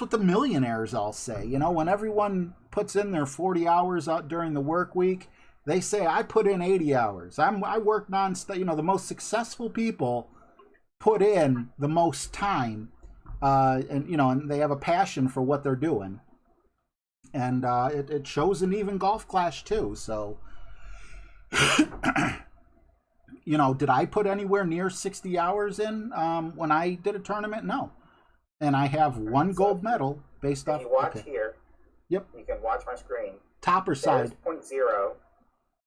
the millionaires all say. When everyone puts in their 40 hours out during the work week, they say I put in 80 hours. I work nonstop. The most successful people put in the most time, and they have a passion for what they're doing, and it shows in even Golf Clash too. So. Did I put anywhere near 60 hours in when I did a tournament? No. And I have 1 gold medal based off. If you watch here, yep. You can watch my screen. Top or side? There's 0.0.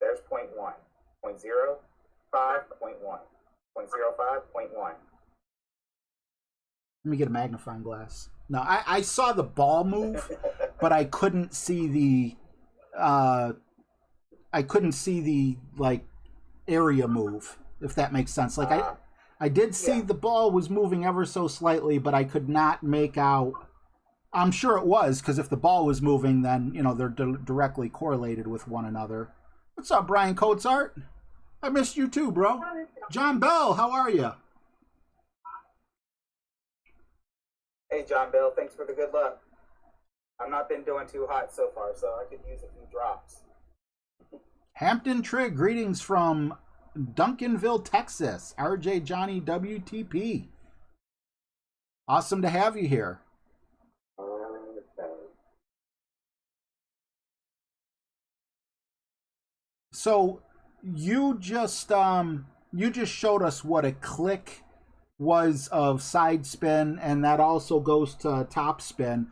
There's 0.1. 0.05, 0.1. 0.05, 0.1. Let me get a magnifying glass. No, I saw the ball move, but I couldn't see the like area move, if that makes sense. Like I did see the ball was moving ever so slightly, but I could not make out. I'm sure it was, because if the ball was moving, then they're directly correlated with one another. What's up, Brian Coatsart? I missed you too, bro. John Bell, how are you? Hey, John Bell, thanks for the good luck. I've not been doing too hot so far, so I could use a few drops. Hampton Trig, greetings from Duncanville, Texas. RJ Johnny WTP. Awesome to have you here. So you just showed us what a click was of side spin, and that also goes to top spin.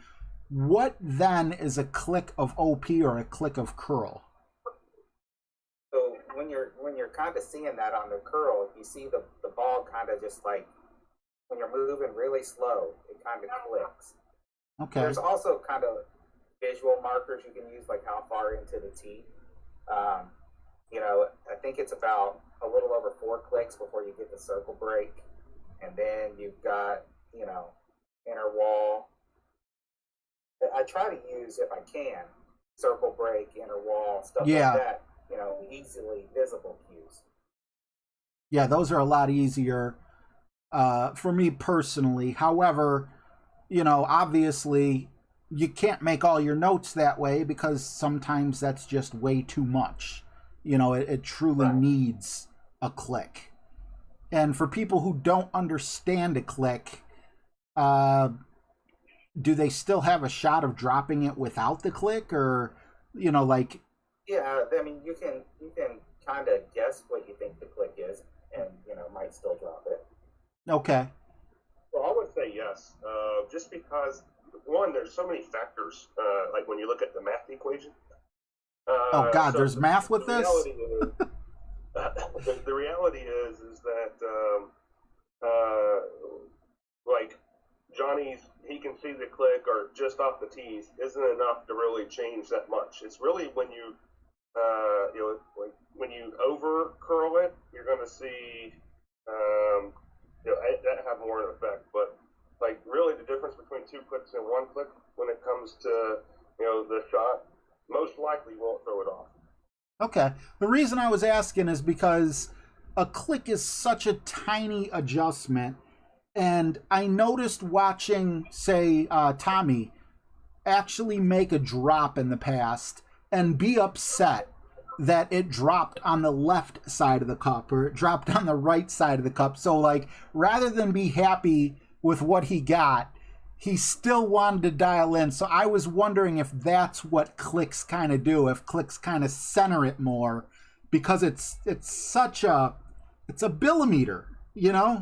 What then is a click of OP or a click of curl? So when you're kind of seeing that on the curl, you see the ball kind of just like when you're moving really slow, it kind of clicks. Okay. There's also kind of visual markers you can use, like how far into the tee. I think it's about a little over 4 clicks before you get the circle break, and then you've got inner wall. I try to use, if I can, circle break, inner wall, stuff like that. Easily visible cues. Yeah, those are a lot easier for me personally. However, obviously you can't make all your notes that way because sometimes that's just way too much. It truly needs a click. And for people who don't understand a click, do they still have a shot of dropping it without the click, or like? Yeah, I mean, you can kind of guess what you think the click is, and might still drop it. Okay. Well, I would say yes, just because one, there's so many factors. Like when you look at the math equation. Oh God, so there's math with this. The reality is that like Johnny's, he can see the click or just off the tees isn't enough to really change that much. It's really when you like when you over curl it, you're going to see that have more of an effect. But like really, the difference between 2 clicks and 1 click when it comes to the shot, most likely won't throw it off. Okay. The reason I was asking is because a click is such a tiny adjustment. And I noticed watching, say, Tommy actually make a drop in the past and be upset that it dropped on the left side of the cup or it dropped on the right side of the cup. So, like, rather than be happy with what he got, he still wanted to dial in. So I was wondering if that's what clicks kind of do, if clicks kind of center it more, because it's a millimeter,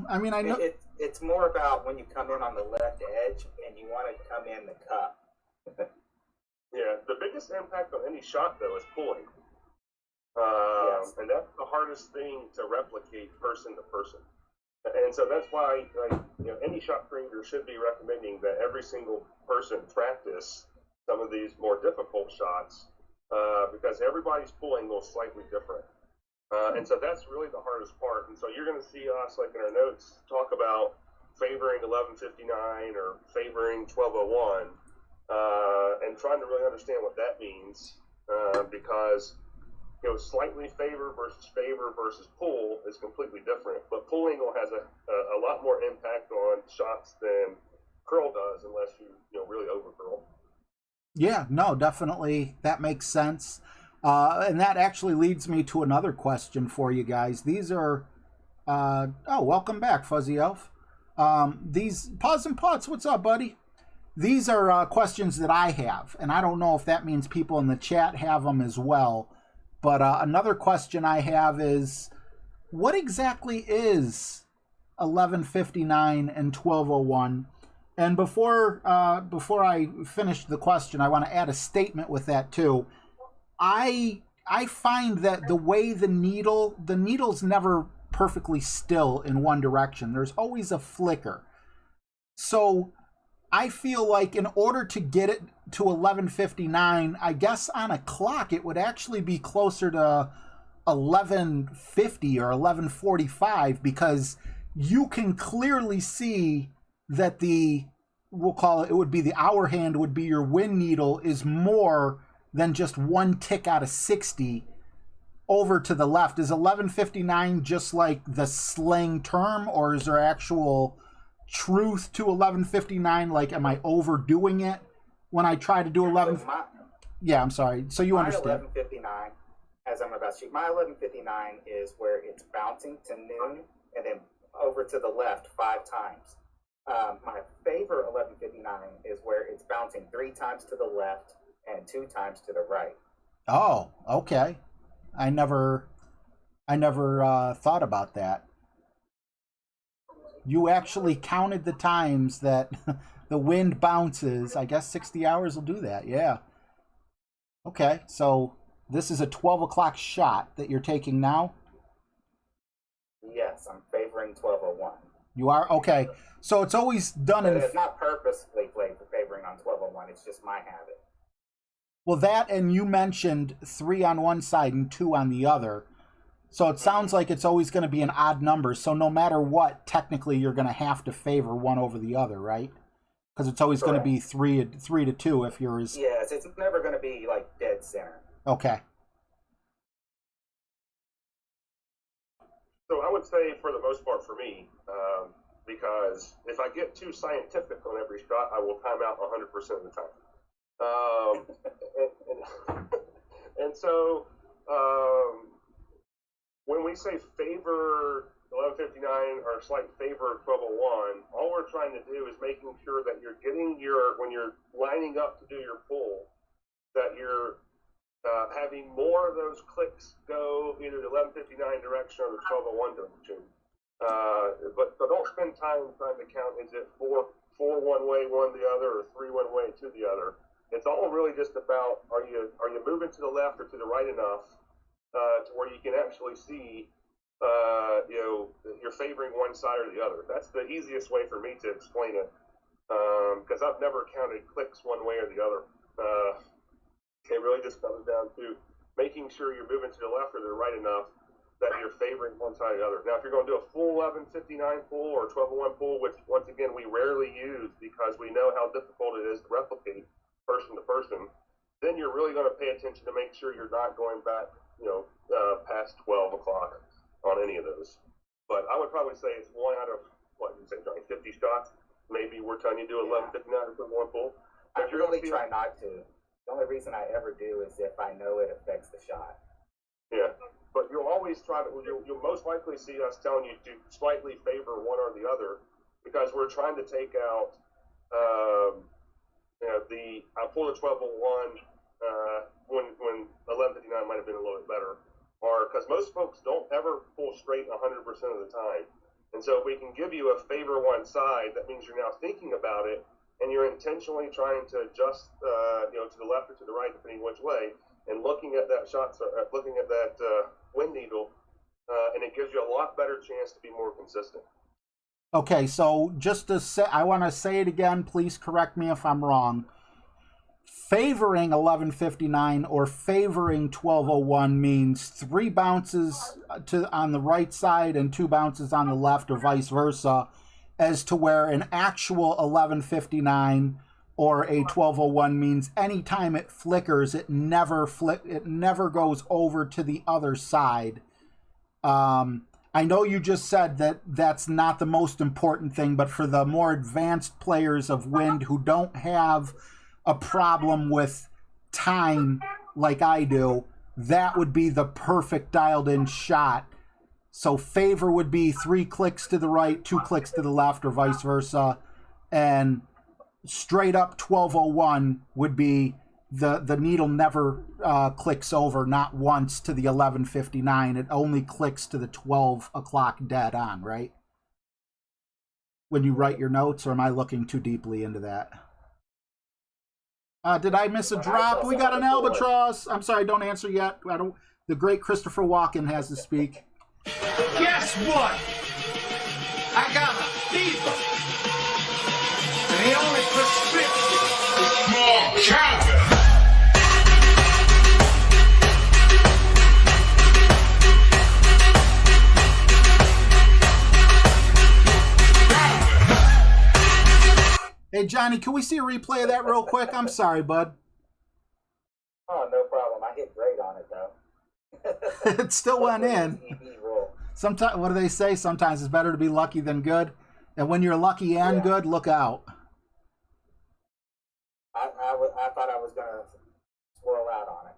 I mean, I know it's more about when you come in on the left edge and you want to come in the cup. Yeah, the biggest impact on any shot though is pulling, Yes. and that's the hardest thing to replicate person to person. And so that's why, any shot creator should be recommending that every single person practice some of these more difficult shots because everybody's pulling goes slightly different. And so that's really the hardest part. And so you're going to see us, like in our notes, talk about favoring 1159 or favoring 1201 and trying to really understand what that means because slightly favor versus pull is completely different. But pulling has a lot more impact on shots than curl does, unless you really over curl. Yeah, no, definitely that makes sense. And that actually leads me to another question for you guys. These are, welcome back, Fuzzy Elf. These Paws and Pots, what's up, buddy? These are questions that I have, and I don't know if that means people in the chat have them as well. But another question I have is, what exactly is 1159 and 1201? And before I finish the question, I want to add a statement with that too. I find that the way the needle's never perfectly still in one direction. There's always a flicker. So I feel like in order to get it to 1159, I guess on a clock it would actually be closer to 1150 or 1145 because you can clearly see that it would be the hour hand would be your wind needle is more than just 1 tick out of 60 over to the left. Is 1159 just like the slang term, or is there actual truth to 1159? Like, am I overdoing it when I try to do 11. So my, Yeah, I'm sorry. So you my understand. 11:59, as I'm about to shoot, my 11:59 is where it's bouncing to noon and then over to the left 5 times. My favorite 11:59 is where it's bouncing 3 times to the left and 2 times to the right. Oh, okay. I never thought about that. You actually counted the times that the wind bounces. I guess 60 hours will do that. Yeah. Okay, so this is a 12 o'clock shot that you're taking now? Yes, I'm favoring 12:01. You are? Okay. So it's always done But in... it's not purposely favoring on 12:01. It's just my habit. Well, that, and you mentioned 3 on one side and 2 on the other. So it sounds like it's always going to be an odd number. So no matter what, technically you're going to have to favor one over the other, right? Because it's always going to be 3 to 2 if you're as... Yes, it's never going to be like dead center. Okay. So I would say, for the most part, for me, because if I get too scientific on every shot, I will time out 100% of the time. And so when we say favor 11:59 or slight favor 12:01, all we're trying to do is making sure that you're getting when you're lining up to do your pull, that you're having more of those clicks go either the 11:59 direction or the 12:01 direction. But don't spend time trying to count, is it 4 one way, 1 the other, or 3 one way, 2 the other. It's all really just about, are you moving to the left or to the right enough to where you can actually see, you're favoring one side or the other. That's the easiest way for me to explain it, because I've never counted clicks one way or the other. It really just comes down to making sure you're moving to the left or to the right enough that you're favoring one side or the other. Now, if you're going to do a full 11:59 pull or 12:01 pull, which once again we rarely use because we know how difficult it is to replicate person to person, then you're really going to pay attention to make sure you're not going back, past 12 o'clock on any of those. But I would probably say it's 1 out of, what you say, Johnny, 50 shots. Maybe we're telling you to do 11:59 or 1 pull. I really try not to. The only reason I ever do is if I know it affects the shot. Yeah, but you'll always try to, you'll most likely see us telling you to slightly favor one or the other, because we're trying to take out, I pulled a 12:01 when 11:59 might have been a little bit better, or because most folks don't ever pull straight 100% of the time. And so if we can give you a favor one side, that means you're now thinking about it, and you're intentionally trying to adjust, to the left or to the right, depending which way, and looking at that looking at that wind needle, and it gives you a lot better chance to be more consistent. Okay, so just to say, I want to say it again. Please correct me if I'm wrong. Favoring 11:59 or favoring 12:01 means 3 bounces on the right side and 2 bounces on the left, or vice versa, as to where an actual 11:59 or a 12:01 means anytime it flickers, it never goes over to the other side. I know you just said that that's not the most important thing, but for the more advanced players of wind who don't have a problem with time like I do, that would be the perfect dialed in shot. So favor would be 3 clicks to the right, 2 clicks to the left, or vice versa. And straight up 12:01 would be the needle never clicks over, not once, to the 11:59. It only clicks to the 12 o'clock dead on, right? When you write your notes, or am I looking too deeply into that? Did I miss a drop? We got an albatross. I'm sorry, don't answer yet. The great Christopher Walken has to speak. Guess what? I got a fever. And the only prescription is more Calvin. Hey, Johnny, can we see a replay of that real quick? I'm sorry, bud. Oh, no problem. I hit great on it, though. It still went in. Sometimes, what do they say? Sometimes it's better to be lucky than good. And when you're lucky and good, look out. thought I was gonna swirl out on it.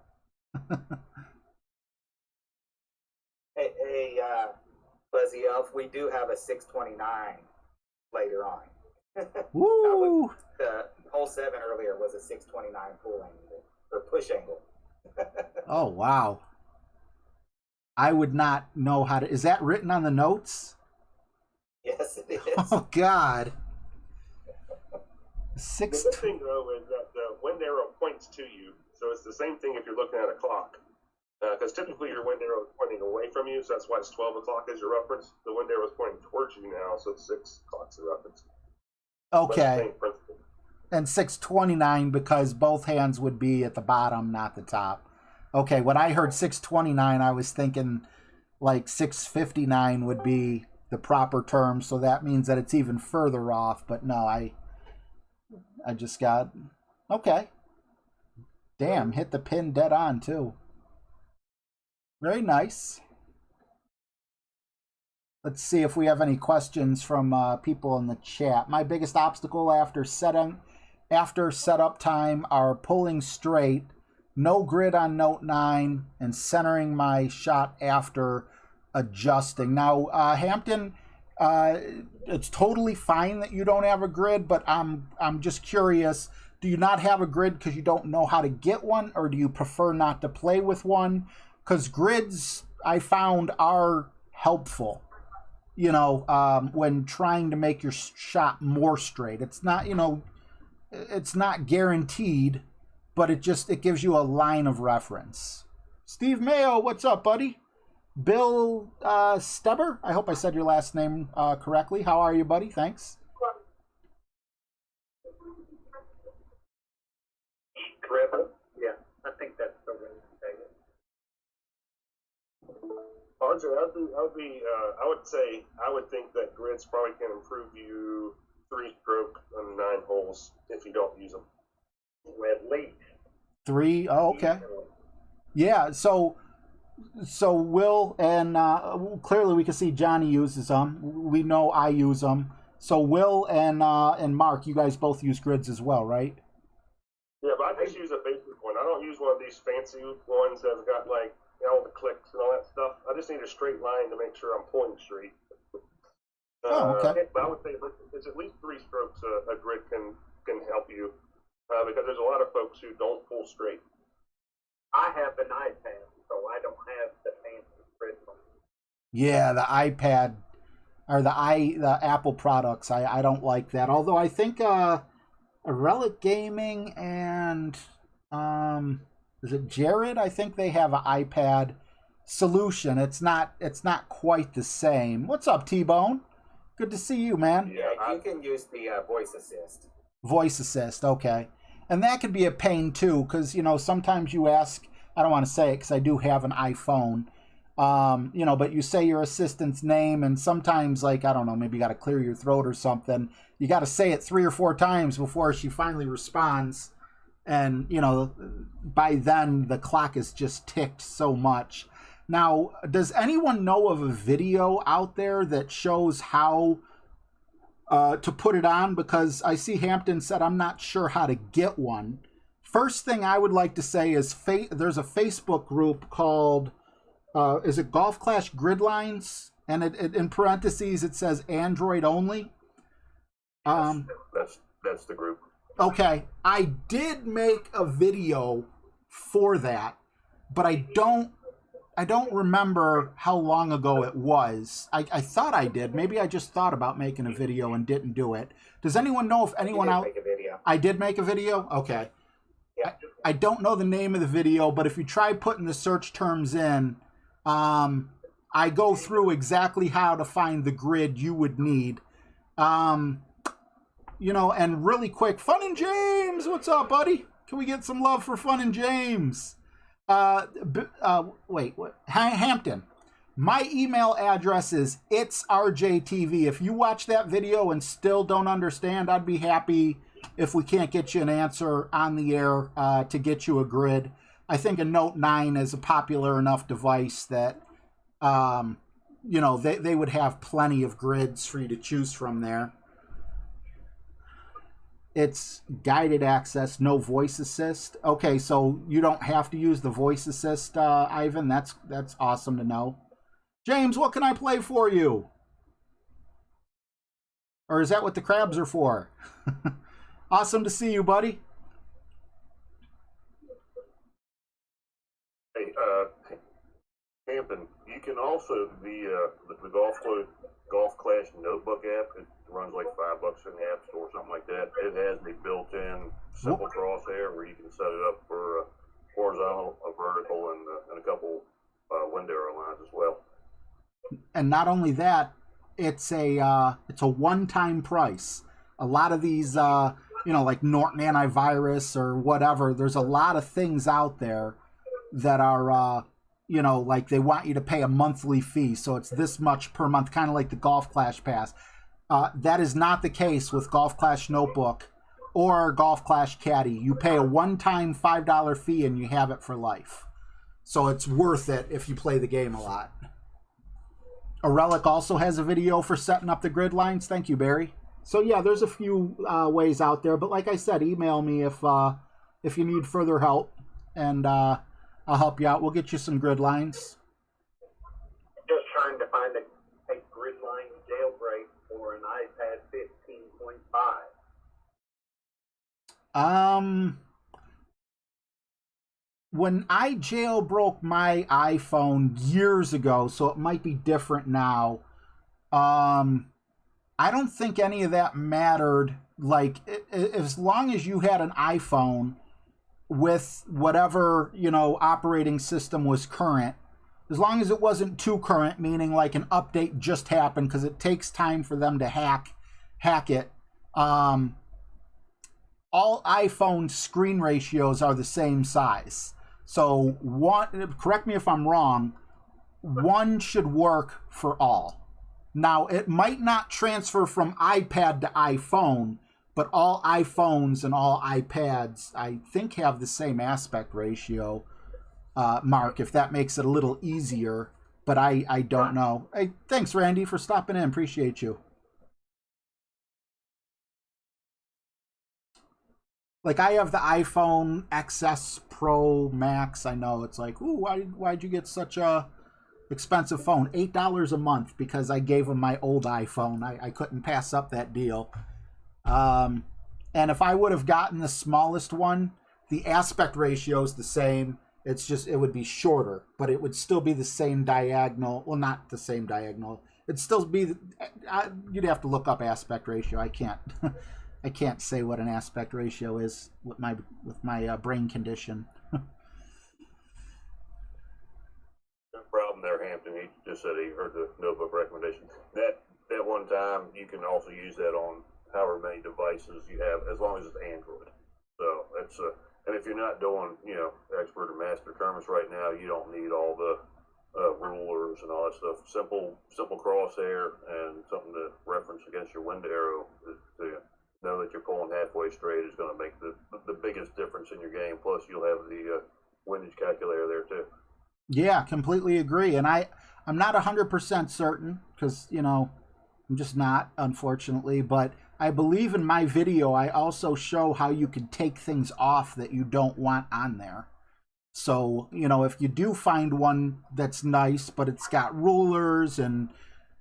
Hey, Fuzzy Elf, we do have a 629 later on. Woo! The hole 7 earlier was a 629 pull angle or push angle. Oh wow! I would not know how to. Is that written on the notes? Yes, it is. Oh God! The good thing though is that the wind arrow points to you, so it's the same thing if you're looking at a clock. Because typically your wind arrow is pointing away from you, so that's why it's 12 o'clock as your reference. The wind arrow is pointing towards you now, so it's 6 o'clock as a reference. Okay. And 629 because both hands would be at the bottom, not the top. Okay, when I heard 629, I was thinking like 659 would be the proper term, so that means that it's even further off. But no, I just got... Okay. Damn, hit the pin dead on, too. Very nice. Let's see if we have any questions from people in the chat. My biggest obstacle after setup time are pulling straight, no grid on note 9, and centering my shot after adjusting. Now, Hampton, it's totally fine that you don't have a grid, but I'm just curious. Do you not have a grid because you don't know how to get one, or do you prefer not to play with one? Because grids, I found, are helpful, you know, when trying to make your shot more straight. It's not, you know, it's not guaranteed, but it gives you a line of reference. Steve Mayo, what's up, buddy? Bill Stubber, I hope I said your last name correctly. How are you, buddy? Thanks. Trevor? Yeah, I think that's the way to say it. RJ, I would think that grids probably can improve you 3-stroke on 9 holes if you don't use them. At least 3. Oh, okay. Yeah. So Will and clearly we can see Johnny uses them. We know I use them. So Will and Mark, you guys both use grids as well, right? Yeah, but I just use a basic one. I don't use one of these fancy ones that's got like all the clicks and all that stuff. I just need a straight line to make sure I'm pulling straight. Okay. But I would say it's at least 3 strokes a grid can help you because there's a lot of folks who don't pull straight. I have an iPad, so I don't have the fancy grid one. Yeah, the iPad or the Apple products, I don't like that. Although I think Relic Gaming and is it Jared? I think they have an iPad solution. It's not quite the same. What's up, T-Bone? Good to see you, man. Yeah, you can use the voice assist. Voice assist, okay. And that could be a pain too, because you know sometimes you ask. I don't want to say it because I do have an iPhone. You know, but you say your assistant's name, and sometimes, like, I don't know, maybe you got to clear your throat or something. You got to say it 3 or 4 times before she finally responds. And, you know, by then the clock is just ticked so much. Now, does anyone know of a video out there that shows how to put it on? Because I see Hampton said, I'm not sure how to get one. First thing I would like to say is there's a Facebook group called... is it Golf Clash Gridlines? And it in parentheses it says Android only. That's the group. Okay, I did make a video for that, but I don't remember how long ago it was. I thought I did. Maybe I just thought about making a video and didn't do it. Does anyone know if anyone out? Make a video. I did make a video. Okay. Yeah. I don't know the name of the video, but if you try putting the search terms in. I go through exactly how to find the grid you would need. You know, and really quick, Fun and James, what's up, buddy? Can we get some love for Fun and James? Wait, what? Hampton. My email address is itsrjtv. If you watch that video and still don't understand, I'd be happy if we can't get you an answer on the air to get you a grid. I think a Note 9 is a popular enough device that, you know, they would have plenty of grids for you to choose from there. It's guided access, no voice assist. Okay, so you don't have to use the voice assist, Ivan. That's awesome to know. James, what can I play for you? Or is that what the crabs are for? Awesome to see you, buddy. Hey, Hampton, you can also the Golf Clash notebook app. It runs like $5 in the App Store, something like that. It has the built-in simple crosshair where you can set it up for horizontal, a vertical, and a couple wind arrow lines as well. And not only that, it's a one-time price. A lot of these, like Norton Antivirus or whatever, there's a lot of things out there that are, like they want you to pay a monthly fee. So it's this much per month, kind of like the Golf Clash Pass. That is not the case with Golf Clash Notebook or Golf Clash Caddy. You pay a one-time $5 fee and you have it for life. So it's worth it if you play the game a lot. A Relic also has a video for setting up the grid lines. Thank you, Barry. So yeah, there's a few ways out there, but like I said, email me if you need further help, and I'll help you out. We'll get you some grid lines. Just trying to find a grid line jailbreak for an iPad 15.5. When I jailbroke my iPhone years ago, so it might be different now, I don't think any of that mattered. Like, as long as you had an iPhone with whatever, operating system was current, as long as it wasn't too current, meaning like an update just happened, because it takes time for them to hack it. All iPhone screen ratios are the same size. So one, correct me if I'm wrong, one should work for all. Now, it might not transfer from iPad to iPhone, but all iPhones and all iPads, I think, have the same aspect ratio, Mark, if that makes it a little easier. But I don't know. Hey, thanks, Randy, for stopping in. Appreciate you. Like, I have the iPhone XS Pro Max. I know it's like, ooh, why'd you get such a expensive phone? $8 a month, because I gave him my old iPhone. I couldn't pass up that deal. And if I would have gotten the smallest one, the aspect ratio is the same. It's just, it would be shorter, but it would still be the same diagonal. Well, not the same diagonal. It'd still be, you'd have to look up aspect ratio. I can't. I can't say what an aspect ratio is with my brain condition. No problem there, Hampton. He just said he heard the notebook recommendation. That one time, you can also use that on however many devices you have, as long as it's Android. So that's and if you're not doing, expert or master tournaments right now, you don't need all the rulers and all that stuff. Simple crosshair and something to reference against your wind arrow to know that you're pulling halfway straight is going to make the biggest difference in your game. Plus, you'll have the windage calculator there too. Yeah, completely agree. And I'm not 100% certain, because I'm just not, unfortunately. But I believe in my video, I also show how you can take things off that you don't want on there. So if you do find one that's nice, but it's got rulers and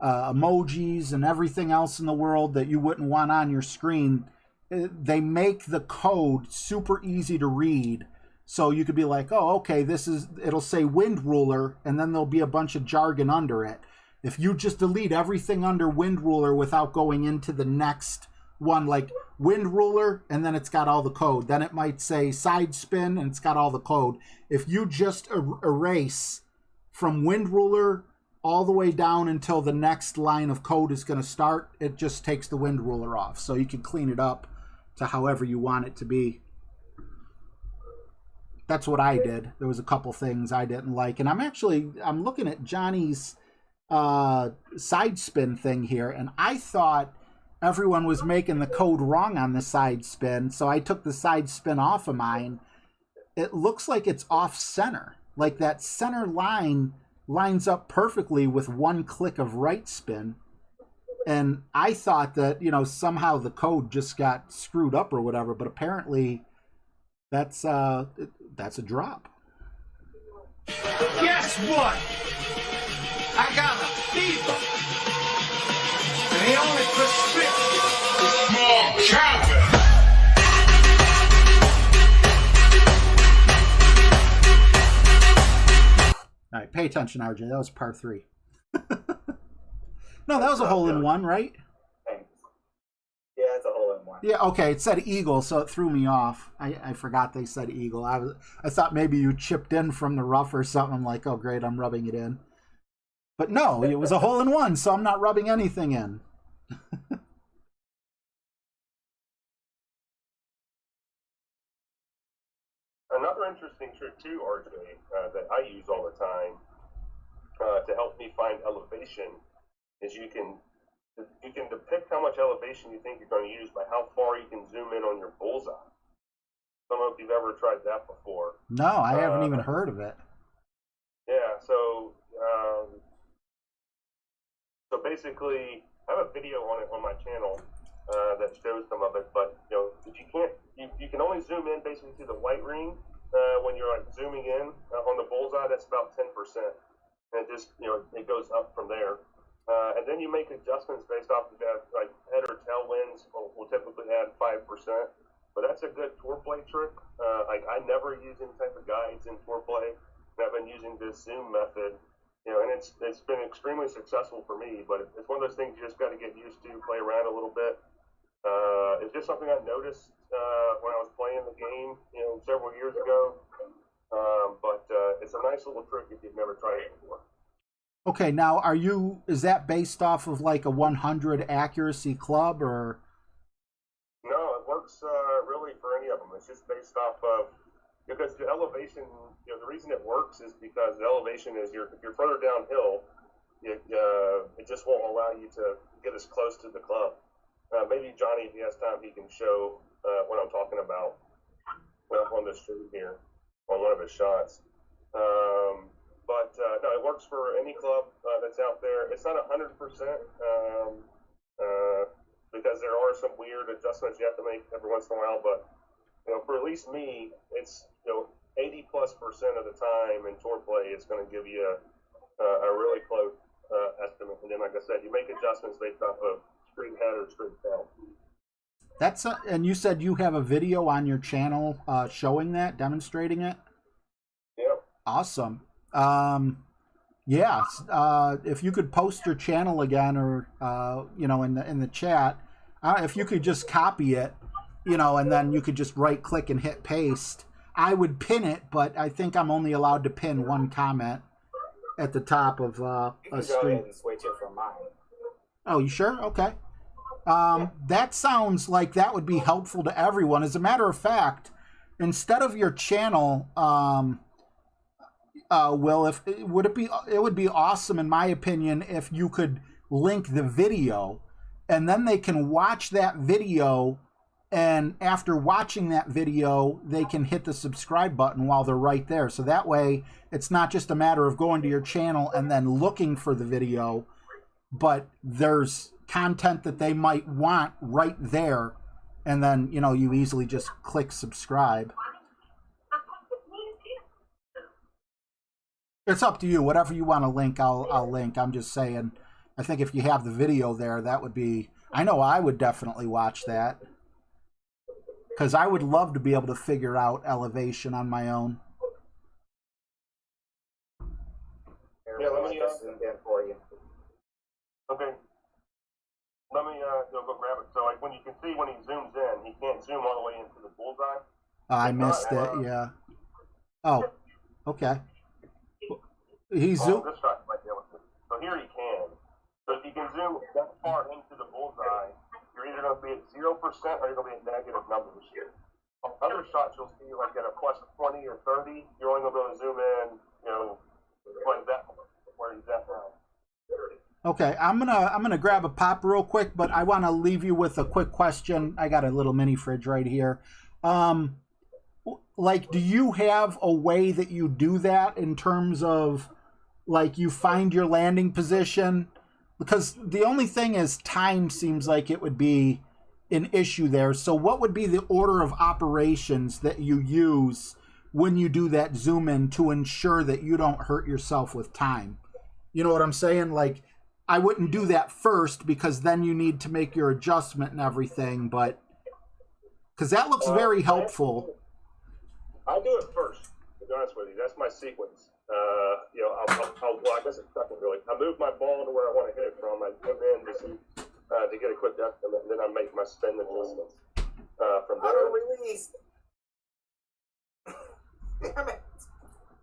emojis and everything else in the world that you wouldn't want on your screen, they make the code super easy to read. So you could be like, oh, okay, it'll say wind ruler, and then there'll be a bunch of jargon under it. If you just delete everything under wind ruler without going into the next one, like wind ruler, and then it's got all the code, then it might say side spin and it's got all the code. If you just erase from wind ruler all the way down until the next line of code is going to start, it just takes the wind ruler off. So you can clean it up to however you want it to be. That's what I did. There was a couple things I didn't like. And I'm looking at Johnny's side spin thing here, and I thought everyone was making the code wrong on the side spin. So I took the side spin off of mine. It looks like it's off center. Like that center line lines up perfectly with one click of right spin. And I thought that, you know, somehow the code just got screwed up or whatever, but apparently that's a drop. Guess what? I got a fever. And the only prescription is small chocolate. All right, pay attention, RJ. That was par 3. No, that was a hole in one, right? Thanks. Yeah, it's a hole in one. Yeah, okay. It said eagle, so it threw me off. I forgot they said eagle. I thought maybe you chipped in from the rough or something. I'm like, oh great, I'm rubbing it in. But no, it was a hole in one, so I'm not rubbing anything in. Another interesting trick too, RJ, that I use all the time to help me find elevation is you can depict how much elevation you think you're going to use by how far you can zoom in on your bullseye. I don't know if you've ever tried that before. No, I haven't even heard of it. Yeah, so basically, I have a video on it on my channel that shows some of it. But you know, if you can only zoom in basically to the white ring when you're like zooming in on the bullseye. That's about 10%, and it just it goes up from there. And then you make adjustments based off of that, like head or tail winds will typically add 5%. But that's a good tour play trick. Like I never use any type of guides in tour play. And I've been using this zoom method, and it's been extremely successful for me. But it's one of those things you just got to get used to, play around a little bit. It's just something I noticed when I was playing the game, several years ago. But it's a nice little trick if you've never tried it before. Okay, now is that based off of like a 100 accuracy club or? No, it works really for any of them. It's just based off of, because the elevation, the reason it works is because the elevation is if you're further downhill, it just won't allow you to get as close to the club. Maybe Johnny, if he has time, he can show what I'm talking about on the stream here on one of his shots. But no, it works for any club that's out there. It's not 100% because there are some weird adjustments you have to make every once in a while. But for at least me, it's 80+% of the time in tour play, it's going to give you a really close estimate. And then, like I said, you make adjustments based off of straight head or straight tail. And you said you have a video on your channel showing that, demonstrating it? Yep. Awesome. If you could post your channel again, or in the chat, if you could just copy it, and then you could just right click and hit paste. I would pin it, but I think I'm only allowed to pin one comment at the top of a stream. Go ahead and switch it from mine. Oh, you sure? Okay. That sounds like that would be helpful to everyone. As a matter of fact, instead of your channel, Will, it would be awesome, in my opinion, if you could link the video, and then they can watch that video, and after watching that video, they can hit the subscribe button while they're right there. So that way, it's not just a matter of going to your channel and then looking for the video, but there's content that they might want right there, and then you easily just click subscribe. It's up to you. Whatever you want to link, I'll link. I'm just saying, I think if you have the video there, that would be, I know I would definitely watch that, because I would love to be able to figure out elevation on my own. Yeah, let me zoom in for you. Okay. Let me go grab it. So like when you can see when he zooms in, he can't zoom all the way into the bullseye. I missed it. Yeah. Oh. Okay. He zoomed. This shot might be able to. So here he can. So if you can zoom that far into the bullseye, you're either going to be at 0% or you're going to be at negative numbers. Other shots you'll see like at a plus 20 or 30, you're only going to be able to zoom in, like that where he's at now. Okay, I'm gonna grab a pop real quick, but I want to leave you with a quick question. I got a little mini fridge right here. Like, do you have a way that you do that in terms of, like, you find your landing position Because the only thing is time seems like it would be an issue there. So what would be the order of operations that you use when you do that zoom in to ensure that you don't hurt yourself with time? You know what I'm saying? Like, I wouldn't do that first because then you need to make your adjustment and everything, but because that looks very helpful. I do it first, to be honest with you. That's my sequence. Well, I guess it's second, really. I move my ball to where I want to hit it from. I zoom in to get a quick estimate, and then I make my spin adjustments from there. Auto release. Damn it.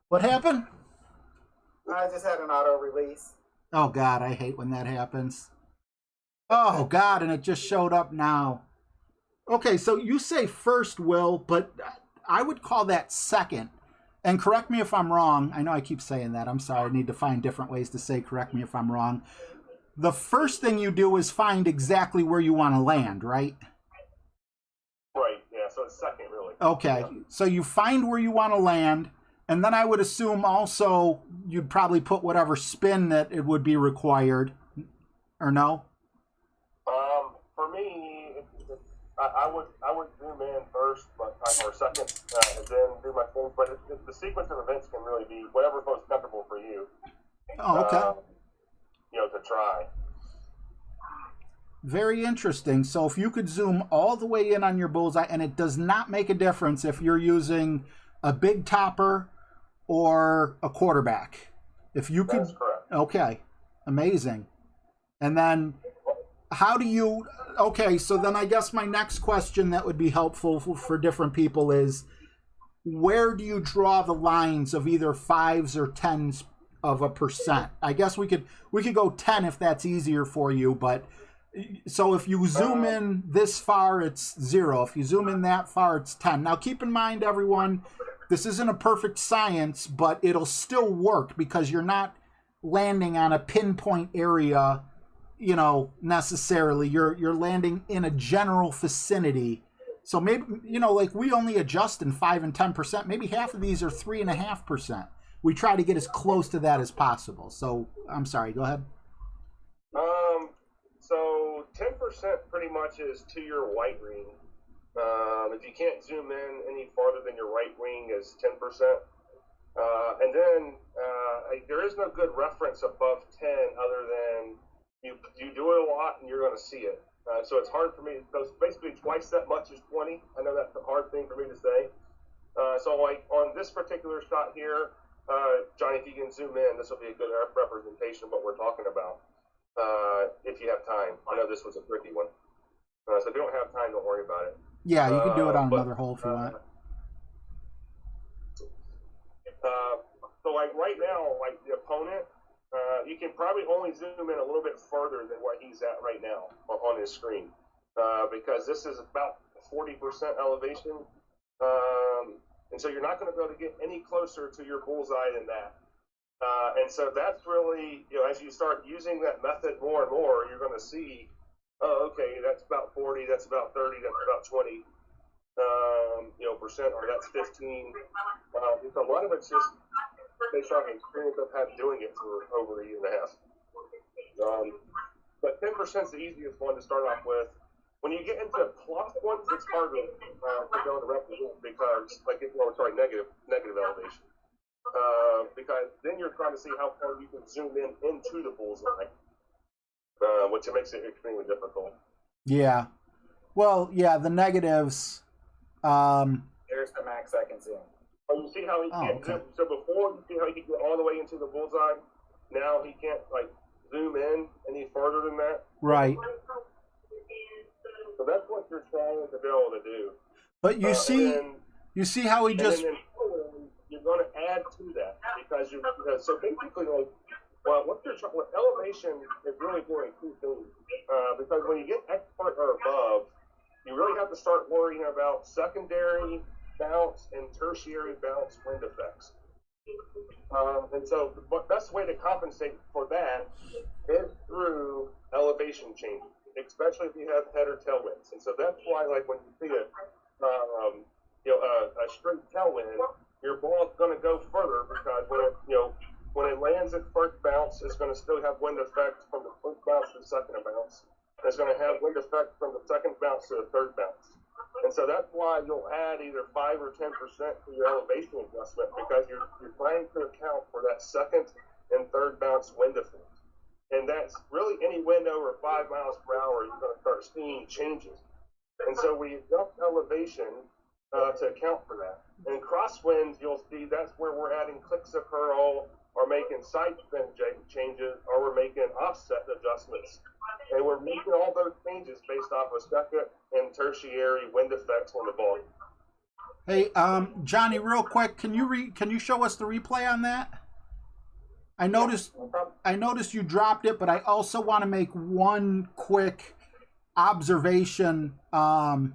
What happened? I just had an auto release. Oh, God, I hate when that happens. Oh, God, and it just showed up now. Okay, so you say first, Will, but I would call that second. And correct me if I'm wrong. I know I keep saying that. I'm sorry. I need to find different ways to say correct me if I'm wrong. The first thing you do is find exactly where you want to land, right? Right, yeah, so it's second, really. Okay, Yeah. so you find where you want to land, and then I would assume also you'd probably put whatever spin that it would be required, or no? For me, I would zoom in first, or second, and then do my thing. But the sequence of events can really be whatever's most comfortable for you. Oh, okay. To try. Very interesting. So if you could zoom all the way in on your bullseye, and it does not make a difference if you're using a big topper or a quarterback. If you could, That's correct. okay, amazing. And then how do you, okay, so then I guess my next question that would be helpful for different people is, where do you draw the lines of either 5s or 10s of a percent? I guess we could go 10 if that's easier for you, but so if you zoom in this far, it's 0. If you zoom in that far, it's 10. Now keep in mind, everyone, this isn't a perfect science, but it'll still work because you're not landing on a pinpoint area, necessarily. You're landing in a general vicinity. So maybe, like we only adjust in 5 and 10%. Maybe half of these are 3.5%. We try to get as close to that as possible. So I'm sorry, go ahead. So 10% pretty much is to your white ring. If you can't zoom in any farther than your right wing is 10%. And then there is no good reference above 10 other than you do it a lot and you're going to see it. So it's hard for me. So it's basically twice that much as 20. I know that's a hard thing for me to say. So like on this particular shot here, Johnny, if you can zoom in, this will be a good representation of what we're talking about. If you have time. I know this was a tricky one. So if you don't have time, don't worry about it. Yeah, you can do it on another hole if you want. So like right now, like the opponent, you can probably only zoom in a little bit further than where he's at right now on his screen, because this is about 40% elevation, and so you're not going to be able to get any closer to your bullseye than that. And so that's really, as you start using that method more and more, you're going to see, oh, okay, that's about 40, that's about 30, that's about 20, percent, or that's 15. So a lot of it's just based on the experience I've had doing it for over a year and a half. But 10% is the easiest one to start off with. When you get into plus ones, it's harder to go to represent because, negative elevation. Because then you're trying to see how far you can zoom into the bullseye, which makes it extremely difficult. Yeah. Well, yeah, the negatives. There's the max I can zoom. Oh, you see how he can't zoom? So before, you see how he could get all the way into the bullseye? Now he can't, zoom in any further than that? Right. So that's what you're trying to be able to do. But you see how he just... And then you're going to add to that because so basically, what elevation is really doing two things. Because when you get expert or above, you really have to start worrying about secondary bounce and tertiary bounce wind effects. And so the best way to compensate for that is through elevation changes, especially if you have head or tailwinds. And so that's why, when you see a straight tailwind, your ball is going to go further because when it lands at first bounce, it's going to still have wind effects from the first bounce to the second bounce. It's going to have wind effect from the second bounce to the third bounce. And so that's why you'll add either 5 or 10% to your elevation adjustment, because you're trying to account for that second and third bounce wind effect. And that's really any wind over 5 miles per hour, you're going to start seeing changes. And so we adjust elevation to account for that. And crosswinds, you'll see that's where we're adding clicks of curl, or making side spin changes, or we're making offset adjustments. And we're making all those changes based off of second and tertiary wind effects on the volume. Hey, Johnny, real quick, can you show us the replay on that? I noticed you dropped it, but I also want to make one quick observation. I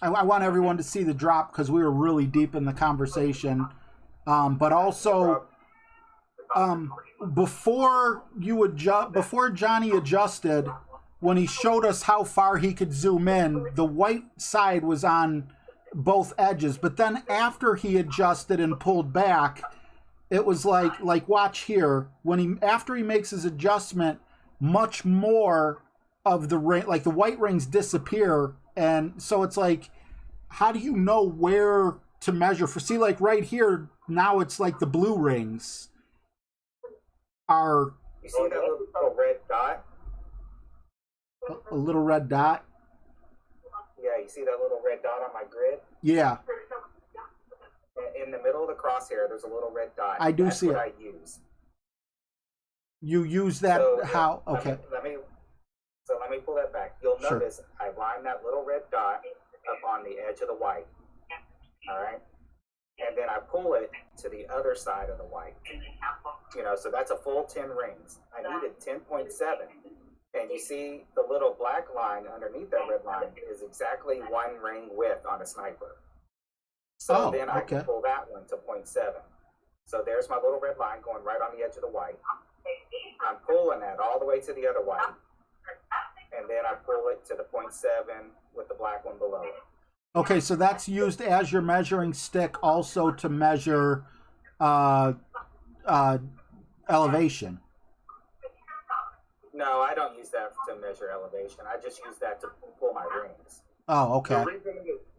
want everyone to see the drop because we were really deep in the conversation. But also, before Johnny adjusted, when he showed us how far he could zoom in, the white side was on both edges. But then after he adjusted and pulled back, it was like watch here, after he makes his adjustment, much more of the ring, like the white rings disappear. And so it's like, how do you know where to measure for? See, like right here, now it's like the blue rings are. You see that little red dot? A little red dot? Yeah, you see that little red dot on my grid? Yeah. In the middle of the crosshair, there's a little red dot. I do That's see what it. I use. You use that how? Okay. Let me pull that back. You'll Sure. notice I line that little red dot up on the edge of the white. All right? And then I pull it to the other side of the white. So that's a full 10 rings. I needed 10.7. And you see the little black line underneath that red line is exactly 1 ring width on a sniper. So then I can pull that one to 0.7. So there's my little red line going right on the edge of the white. I'm pulling that all the way to the other white. And then I pull it to the 0.7 with the black one below it. Okay, so that's used as your measuring stick also to measure elevation. No, I don't use that to measure elevation. I just use that to pull my rings. Oh, okay.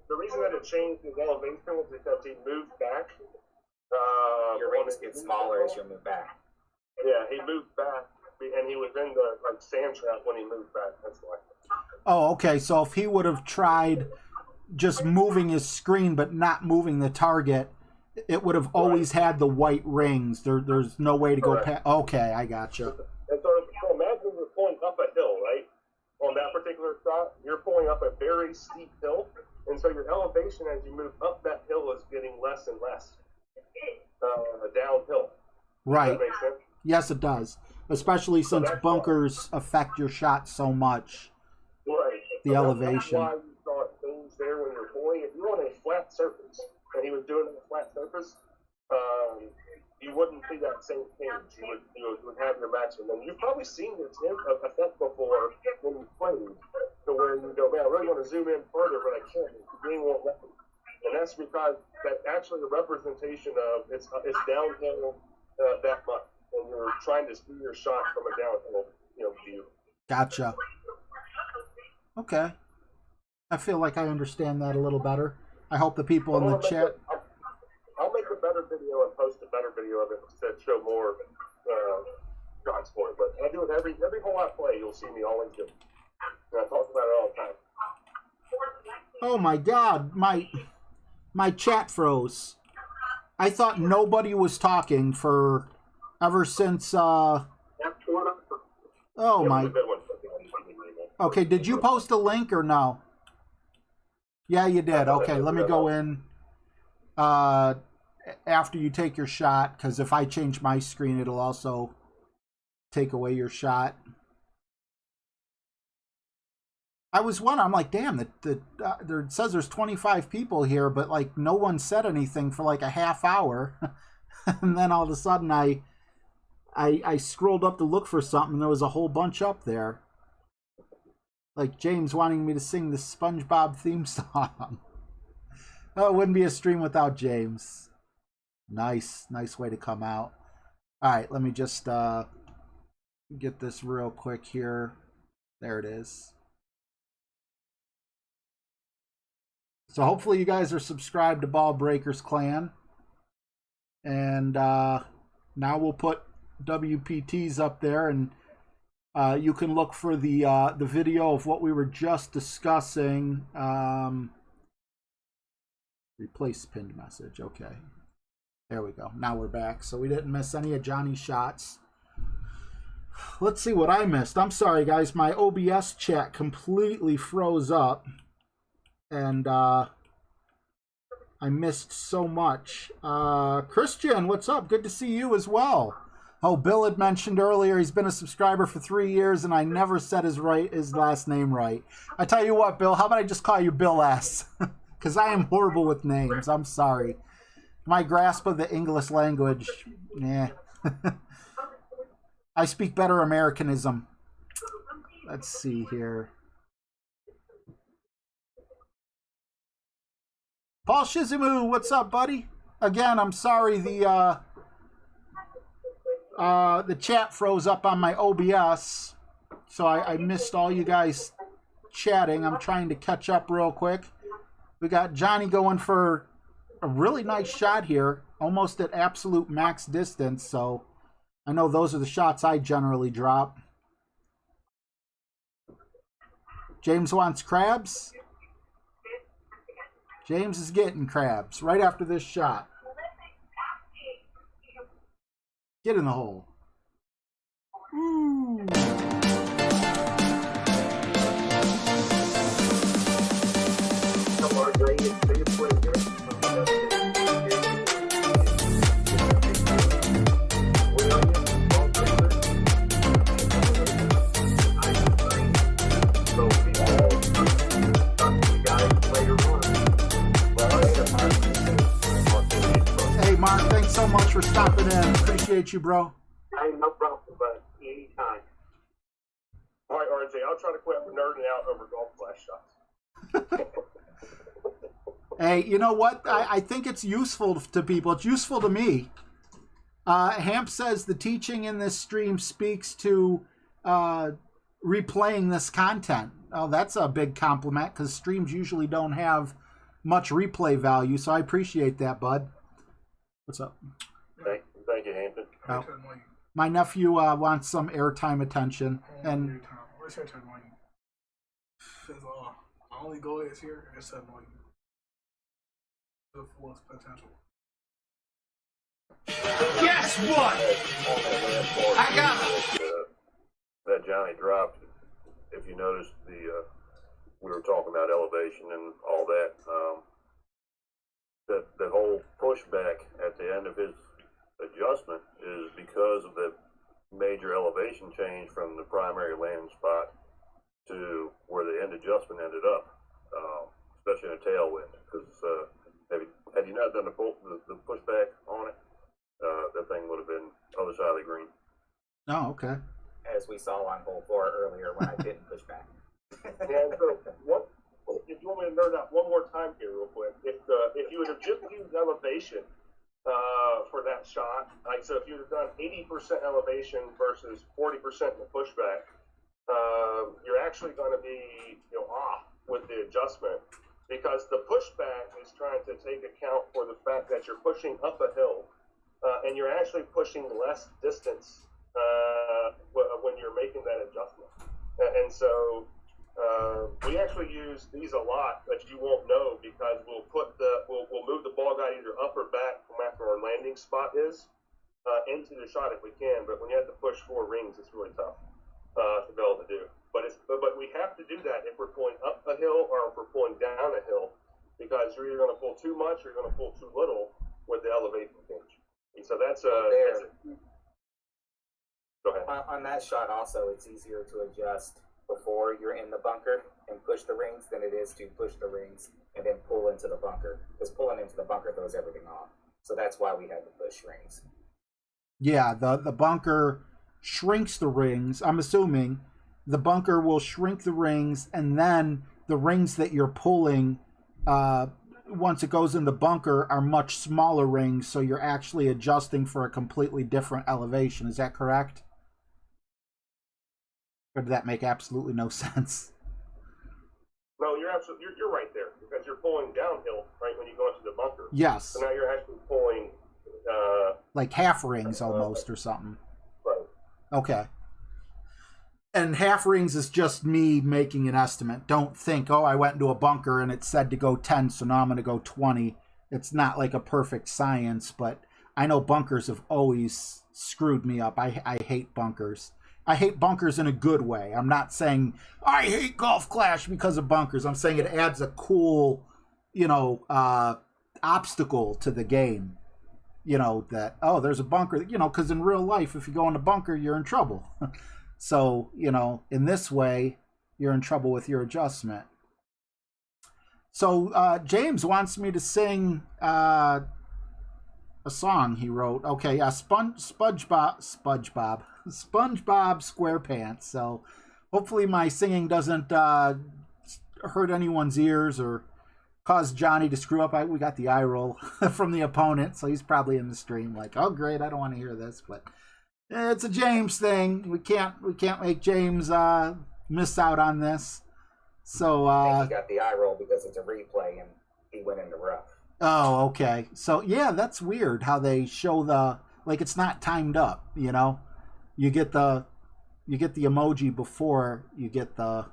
The reason that it changed his elevation was because he moved back. Your rings get smaller as you move back. Yeah, he moved back, and he was in the sand trap when he moved back. That's why. Oh, okay. So if he would have tried just moving his screen but not moving the target, it would have always had the white rings. There's no way to go past. Okay, I gotcha. And so imagine you're pulling up a hill, right? On that particular shot, you're pulling up a very steep hill, and so your elevation as you move up that hill is getting less and less downhill. Right. Does that make sense? Yes, it does. Especially since bunkers affect your shot so much. Right. The elevation. That's why you saw it change there when you're pulling. If you're on a flat surface, and he was doing it on a flat surface, you wouldn't see that same change. You would have your maximum. And you've probably seen this effect before when you played, to where you go, man, I really want to zoom in further, but I can't. The game won't let me. And that's because that's actually a representation of it's downhill that much, and you're trying to see your shot from a downhill view. Gotcha. Okay. I feel like I understand that a little better. I hope the people in the chat. I'll make a better video and post a better video of it to show more shots for it. But I do it every hole I play. You'll see me always do. And I talk about it all the time. Oh my God, my chat froze. I thought nobody was talking for ever since. Oh my. Okay, did you post a link or no? Yeah, you did. Okay, let me go in after you take your shot, because if I change my screen, it'll also take away your shot. I was wondering, I'm like, damn, there it says there's 25 people here, but like no one said anything for like a half hour. And then all of a sudden I scrolled up to look for something, and there was a whole bunch up there. Like James wanting me to sing the SpongeBob theme song. Oh, it wouldn't be a stream without James. Nice way to come out. All right, let me just get this real quick here. There it is. So hopefully you guys are subscribed to Ball Breakers Clan. And now we'll put WPTs up there, and you can look for the video of what we were just discussing. Replace pinned message. Okay. There we go. Now we're back. So we didn't miss any of Johnny's shots. Let's see what I missed. I'm sorry, guys. My OBS chat completely froze up. And I missed so much. Christian, what's up? Good to see you as well. Oh, Bill had mentioned earlier he's been a subscriber for 3 years, and I never said his last name right. I tell you what, Bill, how about I just call you Bill S? Because I am horrible with names. I'm sorry. My grasp of the English language, yeah. I speak better Americanism. Let's see here. Paul Shizumu, what's up, buddy? Again, I'm sorry the chat froze up on my OBS, so I missed all you guys chatting. I'm trying to catch up real quick. We got Johnny going for a really nice shot here, almost at absolute max distance, so I know those are the shots I generally drop. James wants crabs. James is getting crabs right after this shot. Get in the hole. Ooh. Hey, Mark, thanks so much for stopping in. Appreciate you, bro. Hey, no problem, but anytime. All right, RJ, I'll try to quit nerding out over golf flash shots. Hey, you know what? I think it's useful to people. It's useful to me. Hamp says the teaching in this stream speaks to replaying this content. Oh, that's a big compliment, because streams usually don't have much replay value, so I appreciate that, bud. What's up? Thank you, Hampton. Oh, my nephew wants some airtime attention, and Where's your turn one? Because my only goal is here is to annoy you. The fullest potential. Guess what? I got that Johnny dropped. If you noticed, we were talking about elevation and all that. The whole pushback at the end of his adjustment is because of the major elevation change from the primary landing spot to where the end adjustment ended up, especially in a tailwind. Because had you not done the pushback on it, that thing would have been other side of the green. oh, okay. As we saw on hole 4 earlier when I didn't push back. And so, if you want me to nerd out one more time here, real quick, if you would have just used elevation for that shot, like so, if you would have done 80% elevation versus 40% in the pushback, you're actually going to be off with the adjustment, because the pushback is trying to take account for the fact that you're pushing up a hill, and you're actually pushing less distance when you're making that adjustment. And so we actually use these a lot, but you won't know, because we'll move the ball guide either up or back from after our landing spot is into the shot if we can. But when you have to push 4 rings, it's really tough to be able to do. But we have to do that if we're pulling up a hill or if we're pulling down a hill, because you're either going to pull too much or you're going to pull too little with the elevation change. And so that's go ahead. On that shot also, it's easier to adjust before you're in the bunker and push the rings than it is to push the rings and then pull into the bunker, because pulling into the bunker throws everything off. So that's why we had to push rings. Yeah, the bunker shrinks the rings. I'm assuming the bunker will shrink the rings, and then the rings that you're pulling, once it goes in the bunker, are much smaller rings, so you're actually adjusting for a completely different elevation. Is that correct? Or did that make absolutely no sense? No, you're right there because you're pulling downhill right when you go into the bunker. Yes. So now you're actually pulling like half rings almost or something. Right. Okay. And half rings is just me making an estimate. Don't think, oh, I went into a bunker and it said to go 10, so now I'm going to go 20. It's not like a perfect science, but I know bunkers have always screwed me up. I hate bunkers. I hate bunkers in a good way. I'm not saying I hate Golf Clash because of bunkers. I'm saying it adds a cool, obstacle to the game. That, oh, there's a bunker, because in real life, if you go in a bunker, you're in trouble. So, in this way, you're in trouble with your adjustment. So, James wants me to sing a song he wrote. Okay, SpongeBob SquarePants. So, hopefully my singing doesn't hurt anyone's ears or cause Johnny to screw up. We got the eye roll from the opponent, so he's probably in the stream like, oh, great, I don't want to hear this, but... It's a James thing. We can't make James miss out on this. So I think he got the eye roll because it's a replay and he went in the rough. Oh, okay. So yeah, that's weird how they show it's not timed up, You get the emoji before you get the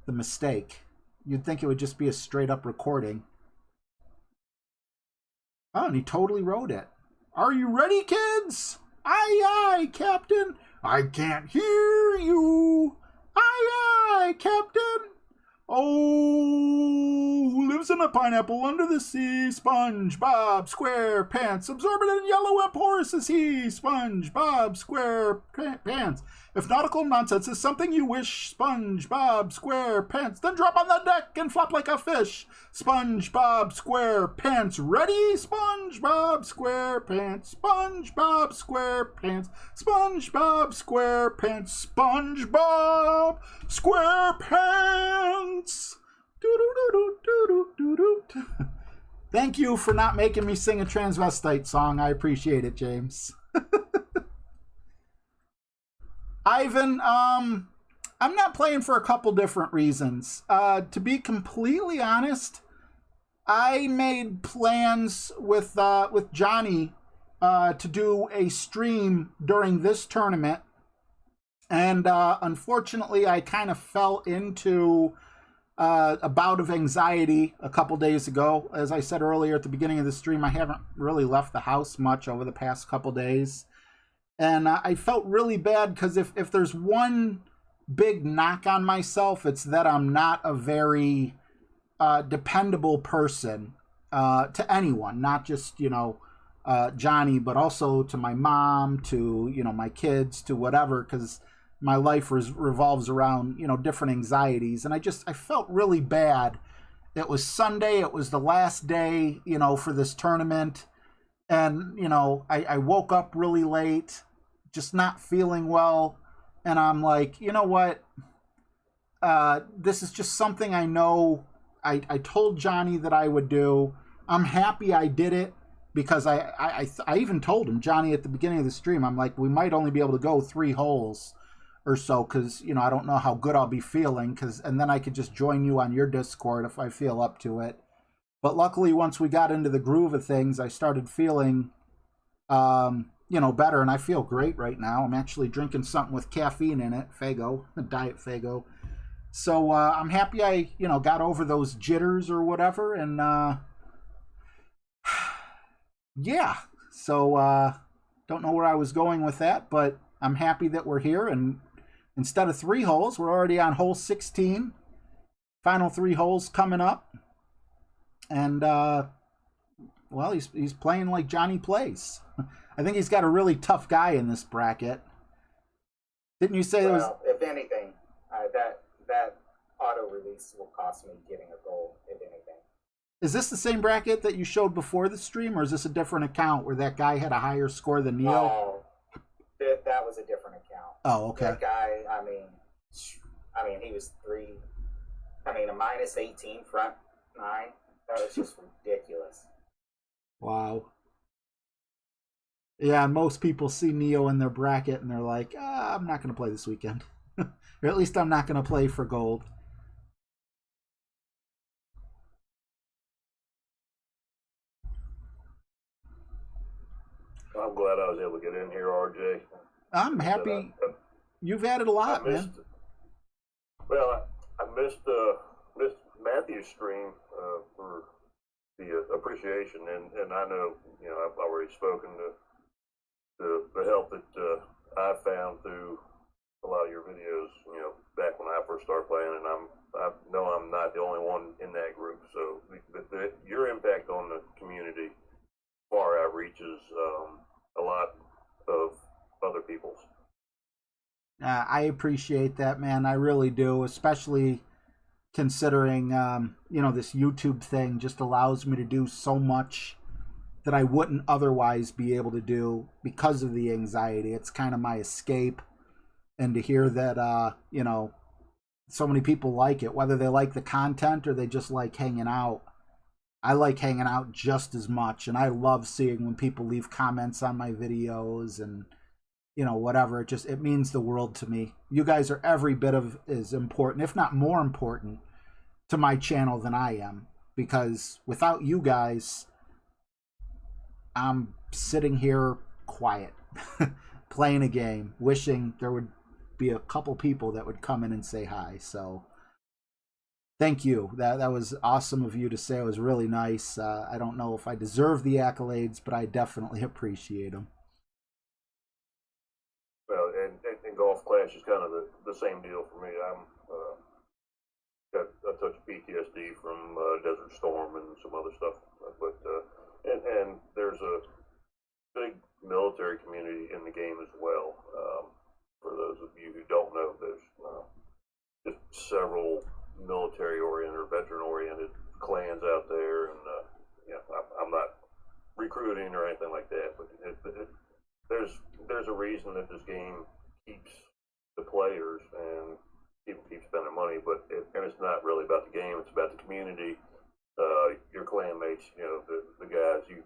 mistake. You'd think it would just be a straight up recording. Oh, and he totally wrote it. Are you ready, kids? Aye, aye, Captain. I can't hear you. Aye, aye, Captain. Oh, who lives in a pineapple under the sea? SpongeBob SquarePants. Absorbent and yellow and porous is he. SpongeBob SquarePants. If nautical nonsense is something you wish, SpongeBob SquarePants, then drop on the deck and flop like a fish. SpongeBob SquarePants. Ready? SpongeBob SquarePants. SpongeBob SquarePants. SpongeBob SquarePants. SpongeBob SquarePants. Doo-doo-doo-doo-doo-doo-doo. Thank you for not making me sing a transvestite song. I appreciate it, James. Ivan, I'm not playing for a couple different reasons. To be completely honest, I made plans with Johnny to do a stream during this tournament, and unfortunately, I kind of fell into a bout of anxiety a couple days ago. As I said earlier at the beginning of the stream, I haven't really left the house much over the past couple days. And I felt really bad because if there's one big knock on myself, it's that I'm not a very dependable person to anyone, not just, Johnny, but also to my mom, to, my kids, to whatever, because my life revolves around, different anxieties. And I felt really bad. It was Sunday. It was the last day, for this tournament. And, I woke up really late, just not feeling well. And I'm like, you know what? This is just something I know I told Johnny that I would do. I'm happy I did it because I even told him, Johnny, at the beginning of the stream, I'm like, we might only be able to go 3 holes or so because, I don't know how good I'll be feeling. And then I could just join you on your Discord if I feel up to it. But luckily, once we got into the groove of things, I started feeling, better. And I feel great right now. I'm actually drinking something with caffeine in it, Faygo, Diet Faygo. So I'm happy I, got over those jitters or whatever. And yeah, so don't know where I was going with that, but I'm happy that we're here. And instead of 3 holes, we're already on hole 16. Final 3 holes coming up. And, well, he's playing like Johnny plays. I think he's got a really tough guy in this bracket. Didn't you say there was... Well, if anything, that auto release will cost me getting a goal, if anything. Is this the same bracket that you showed before the stream, or is this a different account where that guy had a higher score than Neo? Oh, that was a different account. Oh, okay. That guy, I mean, he was a -18 front 9. That was just ridiculous. Wow. Yeah, and most people see Neo in their bracket and they're like, I'm not going to play this weekend. Or at least I'm not going to play for gold. I'm glad I was able to get in here, RJ. I'm happy you've added a lot, I missed, man. well, I missed Matthew's stream for the appreciation, and I know, I've already spoken to the help that I found through a lot of your videos, back when I first started playing, and I know I'm not the only one in that group. So your impact on the community far outreaches a lot of other people's. I appreciate that, man. I really do, especially considering, this YouTube thing just allows me to do so much that I wouldn't otherwise be able to do because of the anxiety. It's kind of my escape. And to hear that, so many people like it, whether they like the content or they just like hanging out. I like hanging out just as much, and I love seeing when people leave comments on my videos and whatever. It means the world to me. You guys are every bit of as important, if not more important, to my channel than I am, because without you guys, I'm sitting here quiet, playing a game, wishing there would be a couple people that would come in and say hi. So thank you. That was awesome of you to say. It was really nice. I don't know if I deserve the accolades, but I definitely appreciate them. Well, and Golf Clash is kind of the same deal for me. I'm got a touch of PTSD from Desert Storm and some other stuff, but and there's a big military community in the game as well. For those of you who don't know, there's just several military-oriented or veteran-oriented clans out there, and I'm not recruiting or anything like that, but there's a reason that this game keeps the players and people keep spending money, and it's not really about the game; it's about the community, your clan mates, the guys you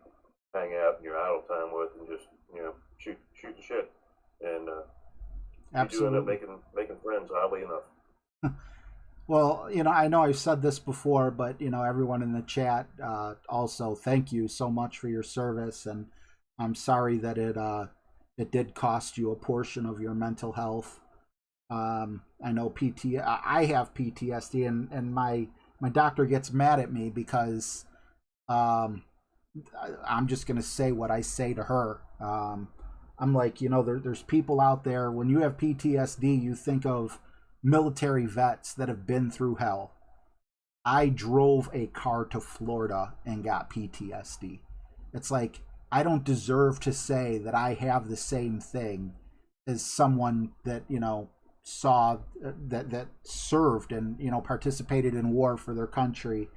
hang out in your idle time with, and just shoot the shit, and you do end up making friends, oddly enough. Well, I know I've said this before, but everyone in the chat, also thank you so much for your service, and I'm sorry that it did cost you a portion of your mental health. I know I have PTSD, and my doctor gets mad at me because I'm just gonna say what I say to her. I'm like, there's people out there. When you have PTSD, you think of military vets that have been through hell. I drove a car to Florida and got PTSD. It's like, I don't deserve to say that I have the same thing as someone that, saw that served and, participated in war for their country.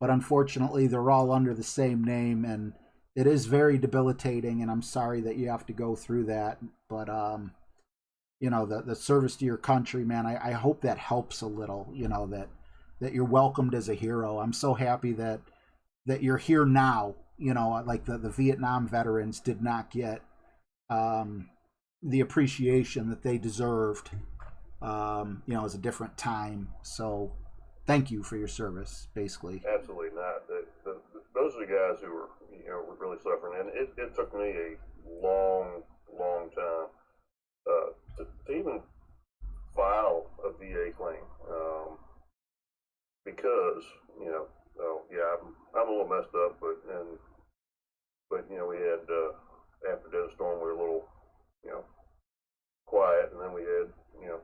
But unfortunately, they're all under the same name, and it is very debilitating, and I'm sorry that you have to go through that. But the service to your country, man, I hope that helps a little, that you're welcomed as a hero. I'm so happy that you're here now. Like the Vietnam veterans did not get the appreciation that they deserved. It was a different time. So thank you for your service, basically. Absolutely not. Those are the guys who were really suffering, and it took me a long time to even file a VA claim, because I'm a little messed up, but we had after Desert Storm we were a little quiet, and then we had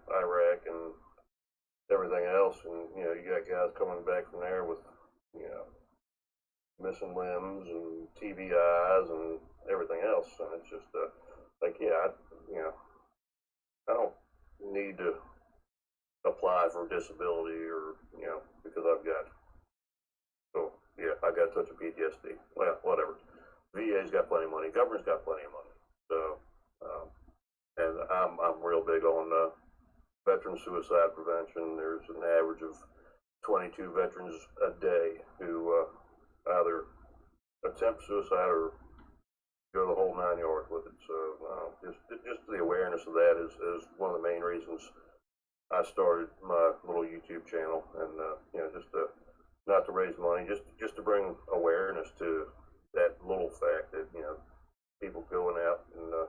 Iraq and everything else, and you got guys coming back from there with missing limbs and TBIs and everything else, and it's just I don't need to apply for disability or because I got a touch of PTSD. Well, whatever. VA's got plenty of money. Government's got plenty of money. So, and I'm real big on veteran suicide prevention. There's an average of 22 veterans a day who either attempt suicide or go the whole 9 yards with it. So just the awareness of that is one of the main reasons I started my little YouTube channel, and just to not to raise money, just to bring awareness to that little fact that people going out and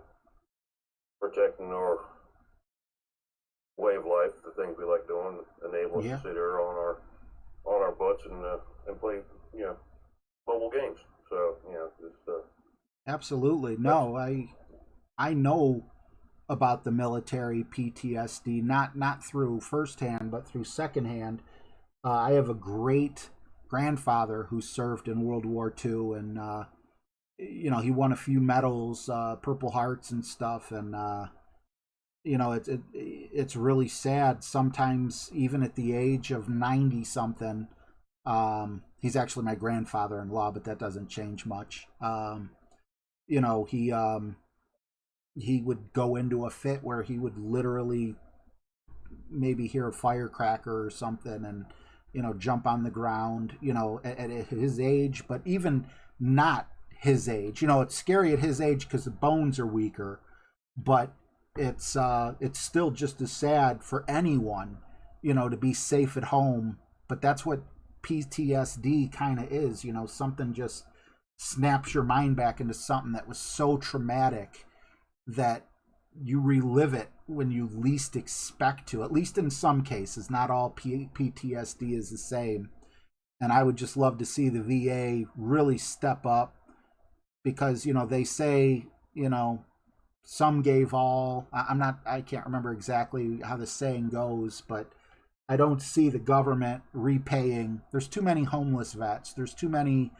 protecting our way of life, the things we like doing, enable us Yeah. to sit here on our butts and play mobile games. So just Absolutely. No, I know about the military PTSD, not through firsthand, but through secondhand. I have a great grandfather who served in World War II, and he won a few medals, Purple Hearts and stuff, and it's really sad. Sometimes, even at the age of 90 something, he's actually my grandfather-in-law, but that doesn't change much. You know, he would go into a fit where he would literally maybe hear a firecracker or something, and jump on the ground. At his age, but even not his age. It's scary at his age because the bones are weaker, but it's still just as sad for anyone, to be safe at home. But that's what PTSD kind of is. Something just snaps your mind back into something that was so traumatic that you relive it when you least expect to. At least in some cases, not all PTSD is the same. And I would just love to see the VA really step up, because they say some gave all. I can't remember exactly how the saying goes, but I don't see the government repaying. There's too many homeless vets. There's too many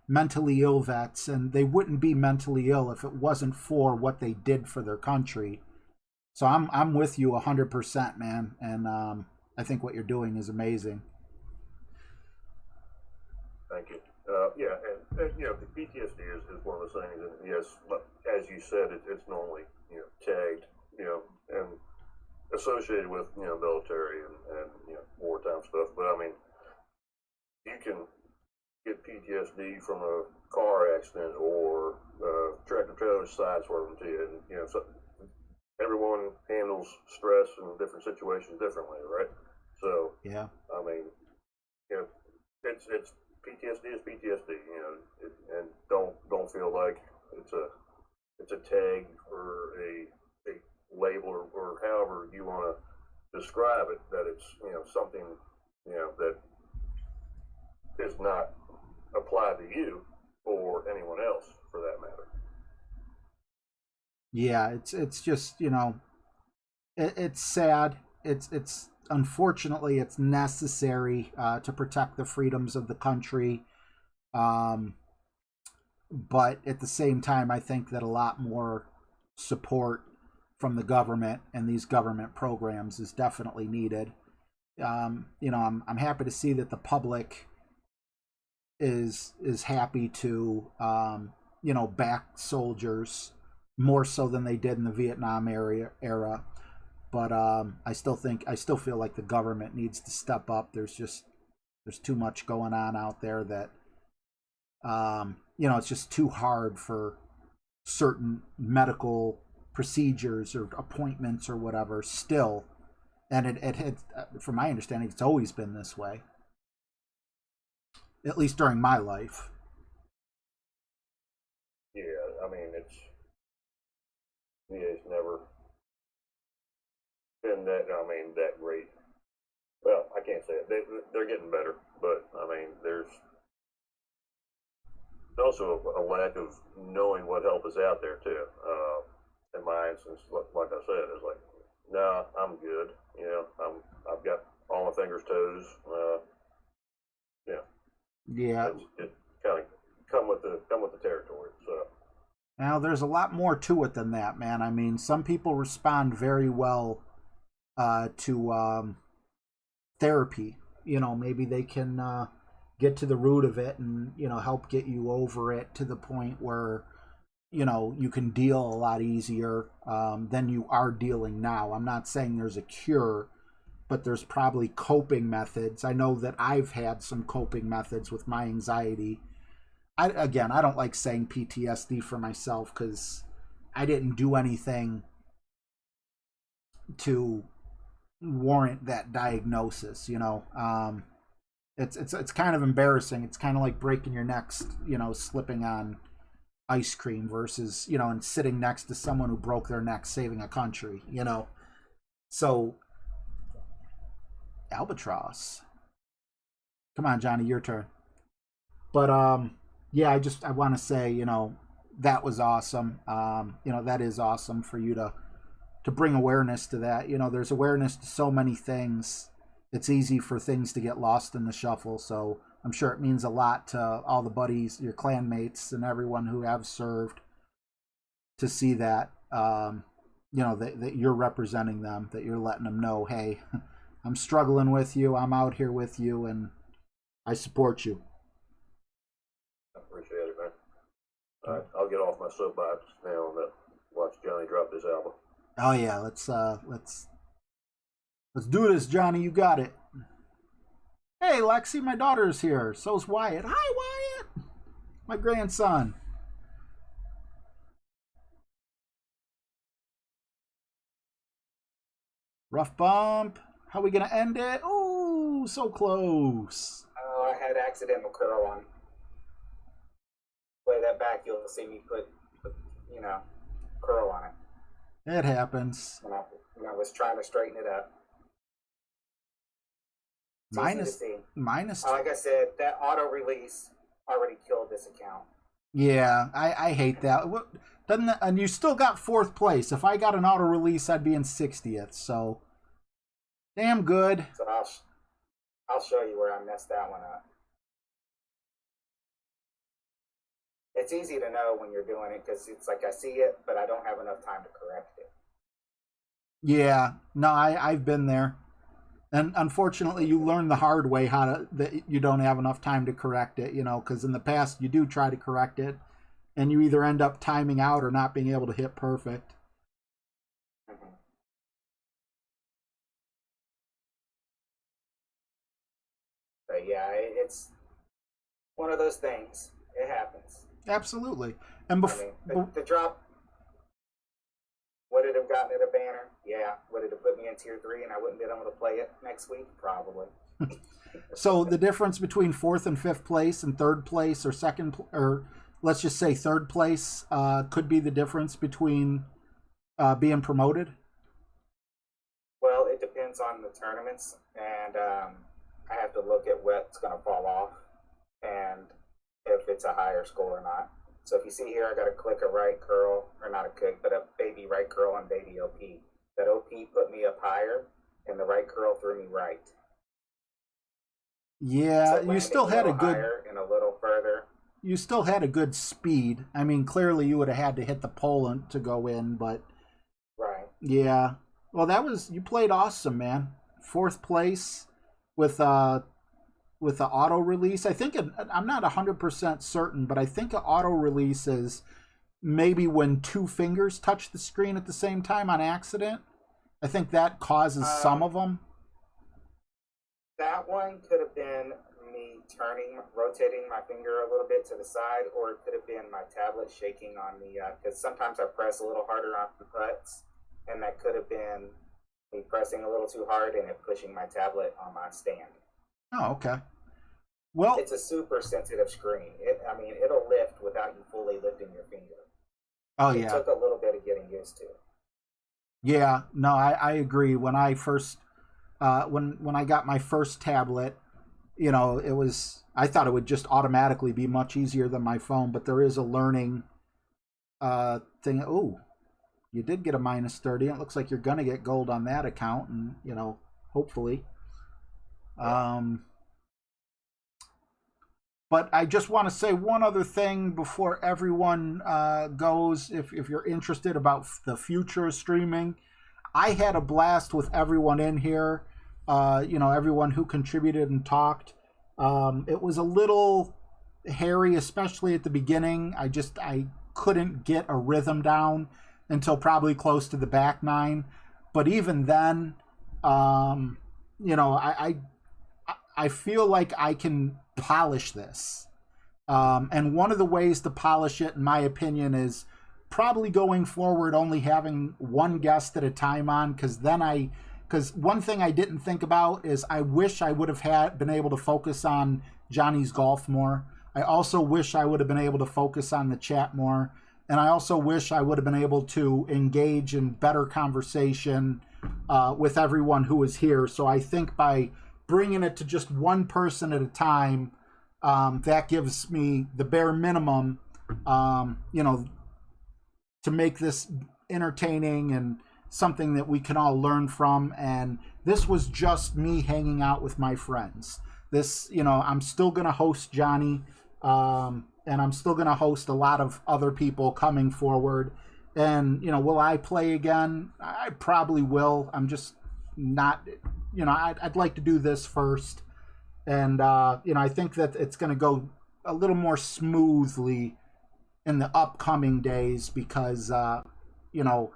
mentally ill vets, and they wouldn't be mentally ill if it wasn't for what they did for their country. So I'm with you 100%, man, and I think what you're doing is amazing. thank you. Yeah, and the PTSD is one of those things, and yes, as you said, it's normally tagged, and associated with military and wartime stuff. But I mean, you can get PTSD from a car accident or tractor trailer sideswiping to you, and so everyone handles stress in different situations differently, right? So Yeah. I mean, it's PTSD is PTSD, and don't feel like it's a tag or a label or however you want to describe it, that it's something that is not applied to you or anyone else for that matter. Yeah, it's just it's sad. It's unfortunately it's necessary to protect the freedoms of the country. Um, but at the same time, I think that a lot more support from the government and these government programs is definitely needed. I'm happy to see that the public is happy to back soldiers more so than they did in the Vietnam era. But I still feel like the government needs to step up. There's too much going on out there that it's just too hard for certain medical procedures or appointments or whatever still. And it from my understanding, it's always been this way, at least during my life. Yeah, I mean it's never been that great. Well, I can't say it. They're getting better, but I mean there's also a lack of knowing what help is out there too. In my instance, like I said, it's like, nah, I'm good. I've got all my fingers, toes. Yeah, Yeah. it kind of come with the territory. So Now, there's a lot more to it than that, man. I mean, some people respond very well to therapy. Maybe they can get to the root of it and, help get you over it to the point where, you can deal a lot easier than you are dealing now. I'm not saying there's a cure, but there's probably coping methods. I know that I've had some coping methods with my anxiety. I don't like saying PTSD for myself because I didn't do anything to warrant that diagnosis. It's kind of embarrassing. It's kind of like breaking your neck, slipping on ice cream versus, and sitting next to someone who broke their neck saving a country, So, Albatross. Come on, Johnny, your turn. But, yeah, I want to say, that was awesome. That is awesome for you to bring awareness to that. There's awareness to so many things. It's easy for things to get lost in the shuffle. So I'm sure it means a lot to all the buddies, your clanmates, and everyone who have served to see that, that you're representing them, that you're letting them know, hey, I'm struggling with you, I'm out here with you, and I support you. I appreciate it, man. All right, I'll get off my soapbox now and watch Johnny drop this album. Oh yeah, let's do this, Johnny. You got it. Hey, Lexi, my daughter's here. So's Wyatt. Hi, Wyatt. My grandson. Rough bump. How we gonna end it? Ooh, so close. Oh, I had accidental curl on. Play that back, you'll see me put curl on it. It happens. When I was trying to straighten it up. Minus. Like I said, that auto release already killed this account. Yeah, I hate that. Doesn't that, and you still got 4th place. If I got an auto release, I'd be in 60th. So, damn good. So I'll show you where I messed that one up. It's easy to know when you're doing it because it's like I see it, but I don't have enough time to correct it. Yeah, no, I've been there. And unfortunately, you learn the hard way that you don't have enough time to correct it, because in the past you do try to correct it, and you either end up timing out or not being able to hit perfect. Mm-hmm. But yeah, it's one of those things. It happens. Absolutely. And the drop, would it have gotten it a banner? Yeah. Would it have put me in tier 3 and I wouldn't be able to play it next week? Probably. So the difference between 4th and 5th place and 3rd place or or let's just say 3rd place could be the difference between being promoted? Well, it depends on the tournaments, and I have to look at what's going to fall off and if it's a higher score or not. So if you see here, I got to click a right curl, or not a click, but a baby right curl on baby OP. That OP put me up higher, and the right curl threw me right. Yeah, so you still had a good higher and a little further. You still had a good speed. I mean, clearly you would have had to hit the pole to go in, but right. Yeah. Well, you played awesome, man. 4th place with the auto release. I think I'm not 100% certain, but I think an auto release is maybe when 2 fingers touch the screen at the same time on accident. I think that causes some of them. That one could have been me rotating my finger a little bit to the side, or it could have been my tablet shaking on the, because sometimes I press a little harder on the putts, and that could have been me pressing a little too hard and it pushing my tablet on my stand. Oh, okay. Well, it's a super sensitive screen. It'll lift without you fully lifting your finger. Oh, yeah. It took a little bit of getting used to. Yeah, no, I agree. When I first, when I got my first tablet, I thought it would just automatically be much easier than my phone, but there is a learning thing. Oh, you did get a minus 30. It looks like you're going to get gold on that account, and, hopefully. But I just want to say one other thing before everyone goes, if you're interested about the future of streaming. I had a blast with everyone in here, everyone who contributed and talked. It was a little hairy, especially at the beginning. I couldn't get a rhythm down until probably close to the back 9. But even then, I feel like I can polish this. And one of the ways to polish it, in my opinion, is probably going forward only having one guest at a time on, because then I because one thing I didn't think about is I wish I would have been able to focus on Johnny's golf more. I also wish I would have been able to focus on the chat more. And I also wish I would have been able to engage in better conversation with everyone who was here. So I think by bringing it to just one person at a time, that gives me the bare minimum, you know, to make this entertaining and something that we can all learn from. And this was just me hanging out with my friends. This, you know, I'm still going to host Johnny, and I'm still going to host a lot of other people coming forward. And, you know, will I play again? I probably will. I'm just not, you know, I'd like to do this first. And, you know, I think that it's going to go a little more smoothly in the upcoming days because, you know,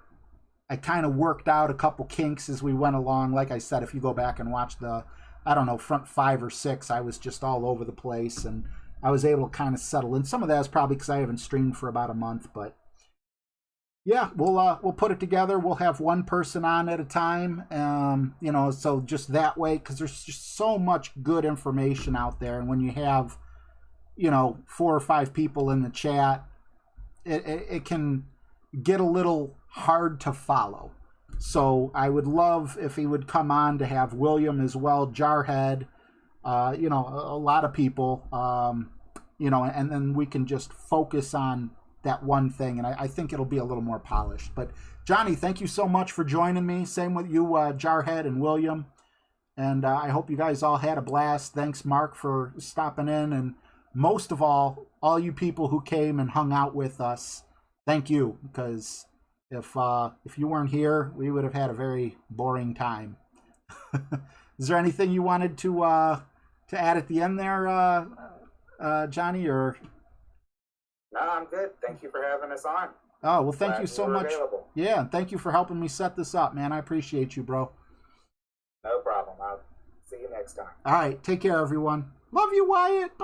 I kind of worked out a couple kinks as we went along. Like I said, if you go back and watch the, I don't know, front 5 or 6, I was just all over the place, and I was able to kind of settle in. Some of that is probably because I haven't streamed for about a month, but yeah, we'll put it together. We'll have one person on at a time, you know, so just that way, because there's just so much good information out there, and when you have, you know, 4 or 5 people in the chat, it can get a little hard to follow. So I would love if he would come on to have William as well, Jarhead, you know, a lot of people, you know, and then we can just focus on that one thing. And I think it'll be a little more polished. But Johnny, thank you so much for joining me. Same with you, Jarhead and William. And I hope you guys all had a blast. Thanks, Mark, for stopping in. And most of all you people who came and hung out with us, thank you, because if you weren't here, we would have had a very boring time. Is there anything you wanted to add at the end there, Johnny? Or No, I'm good. Thank you for having us on. oh well, thank Glad you so were much. available. Yeah, and thank you for helping me set this up, man. I appreciate you, bro. No problem. I'll see you next time. All right, take care, everyone. Love you, Wyatt. Bye.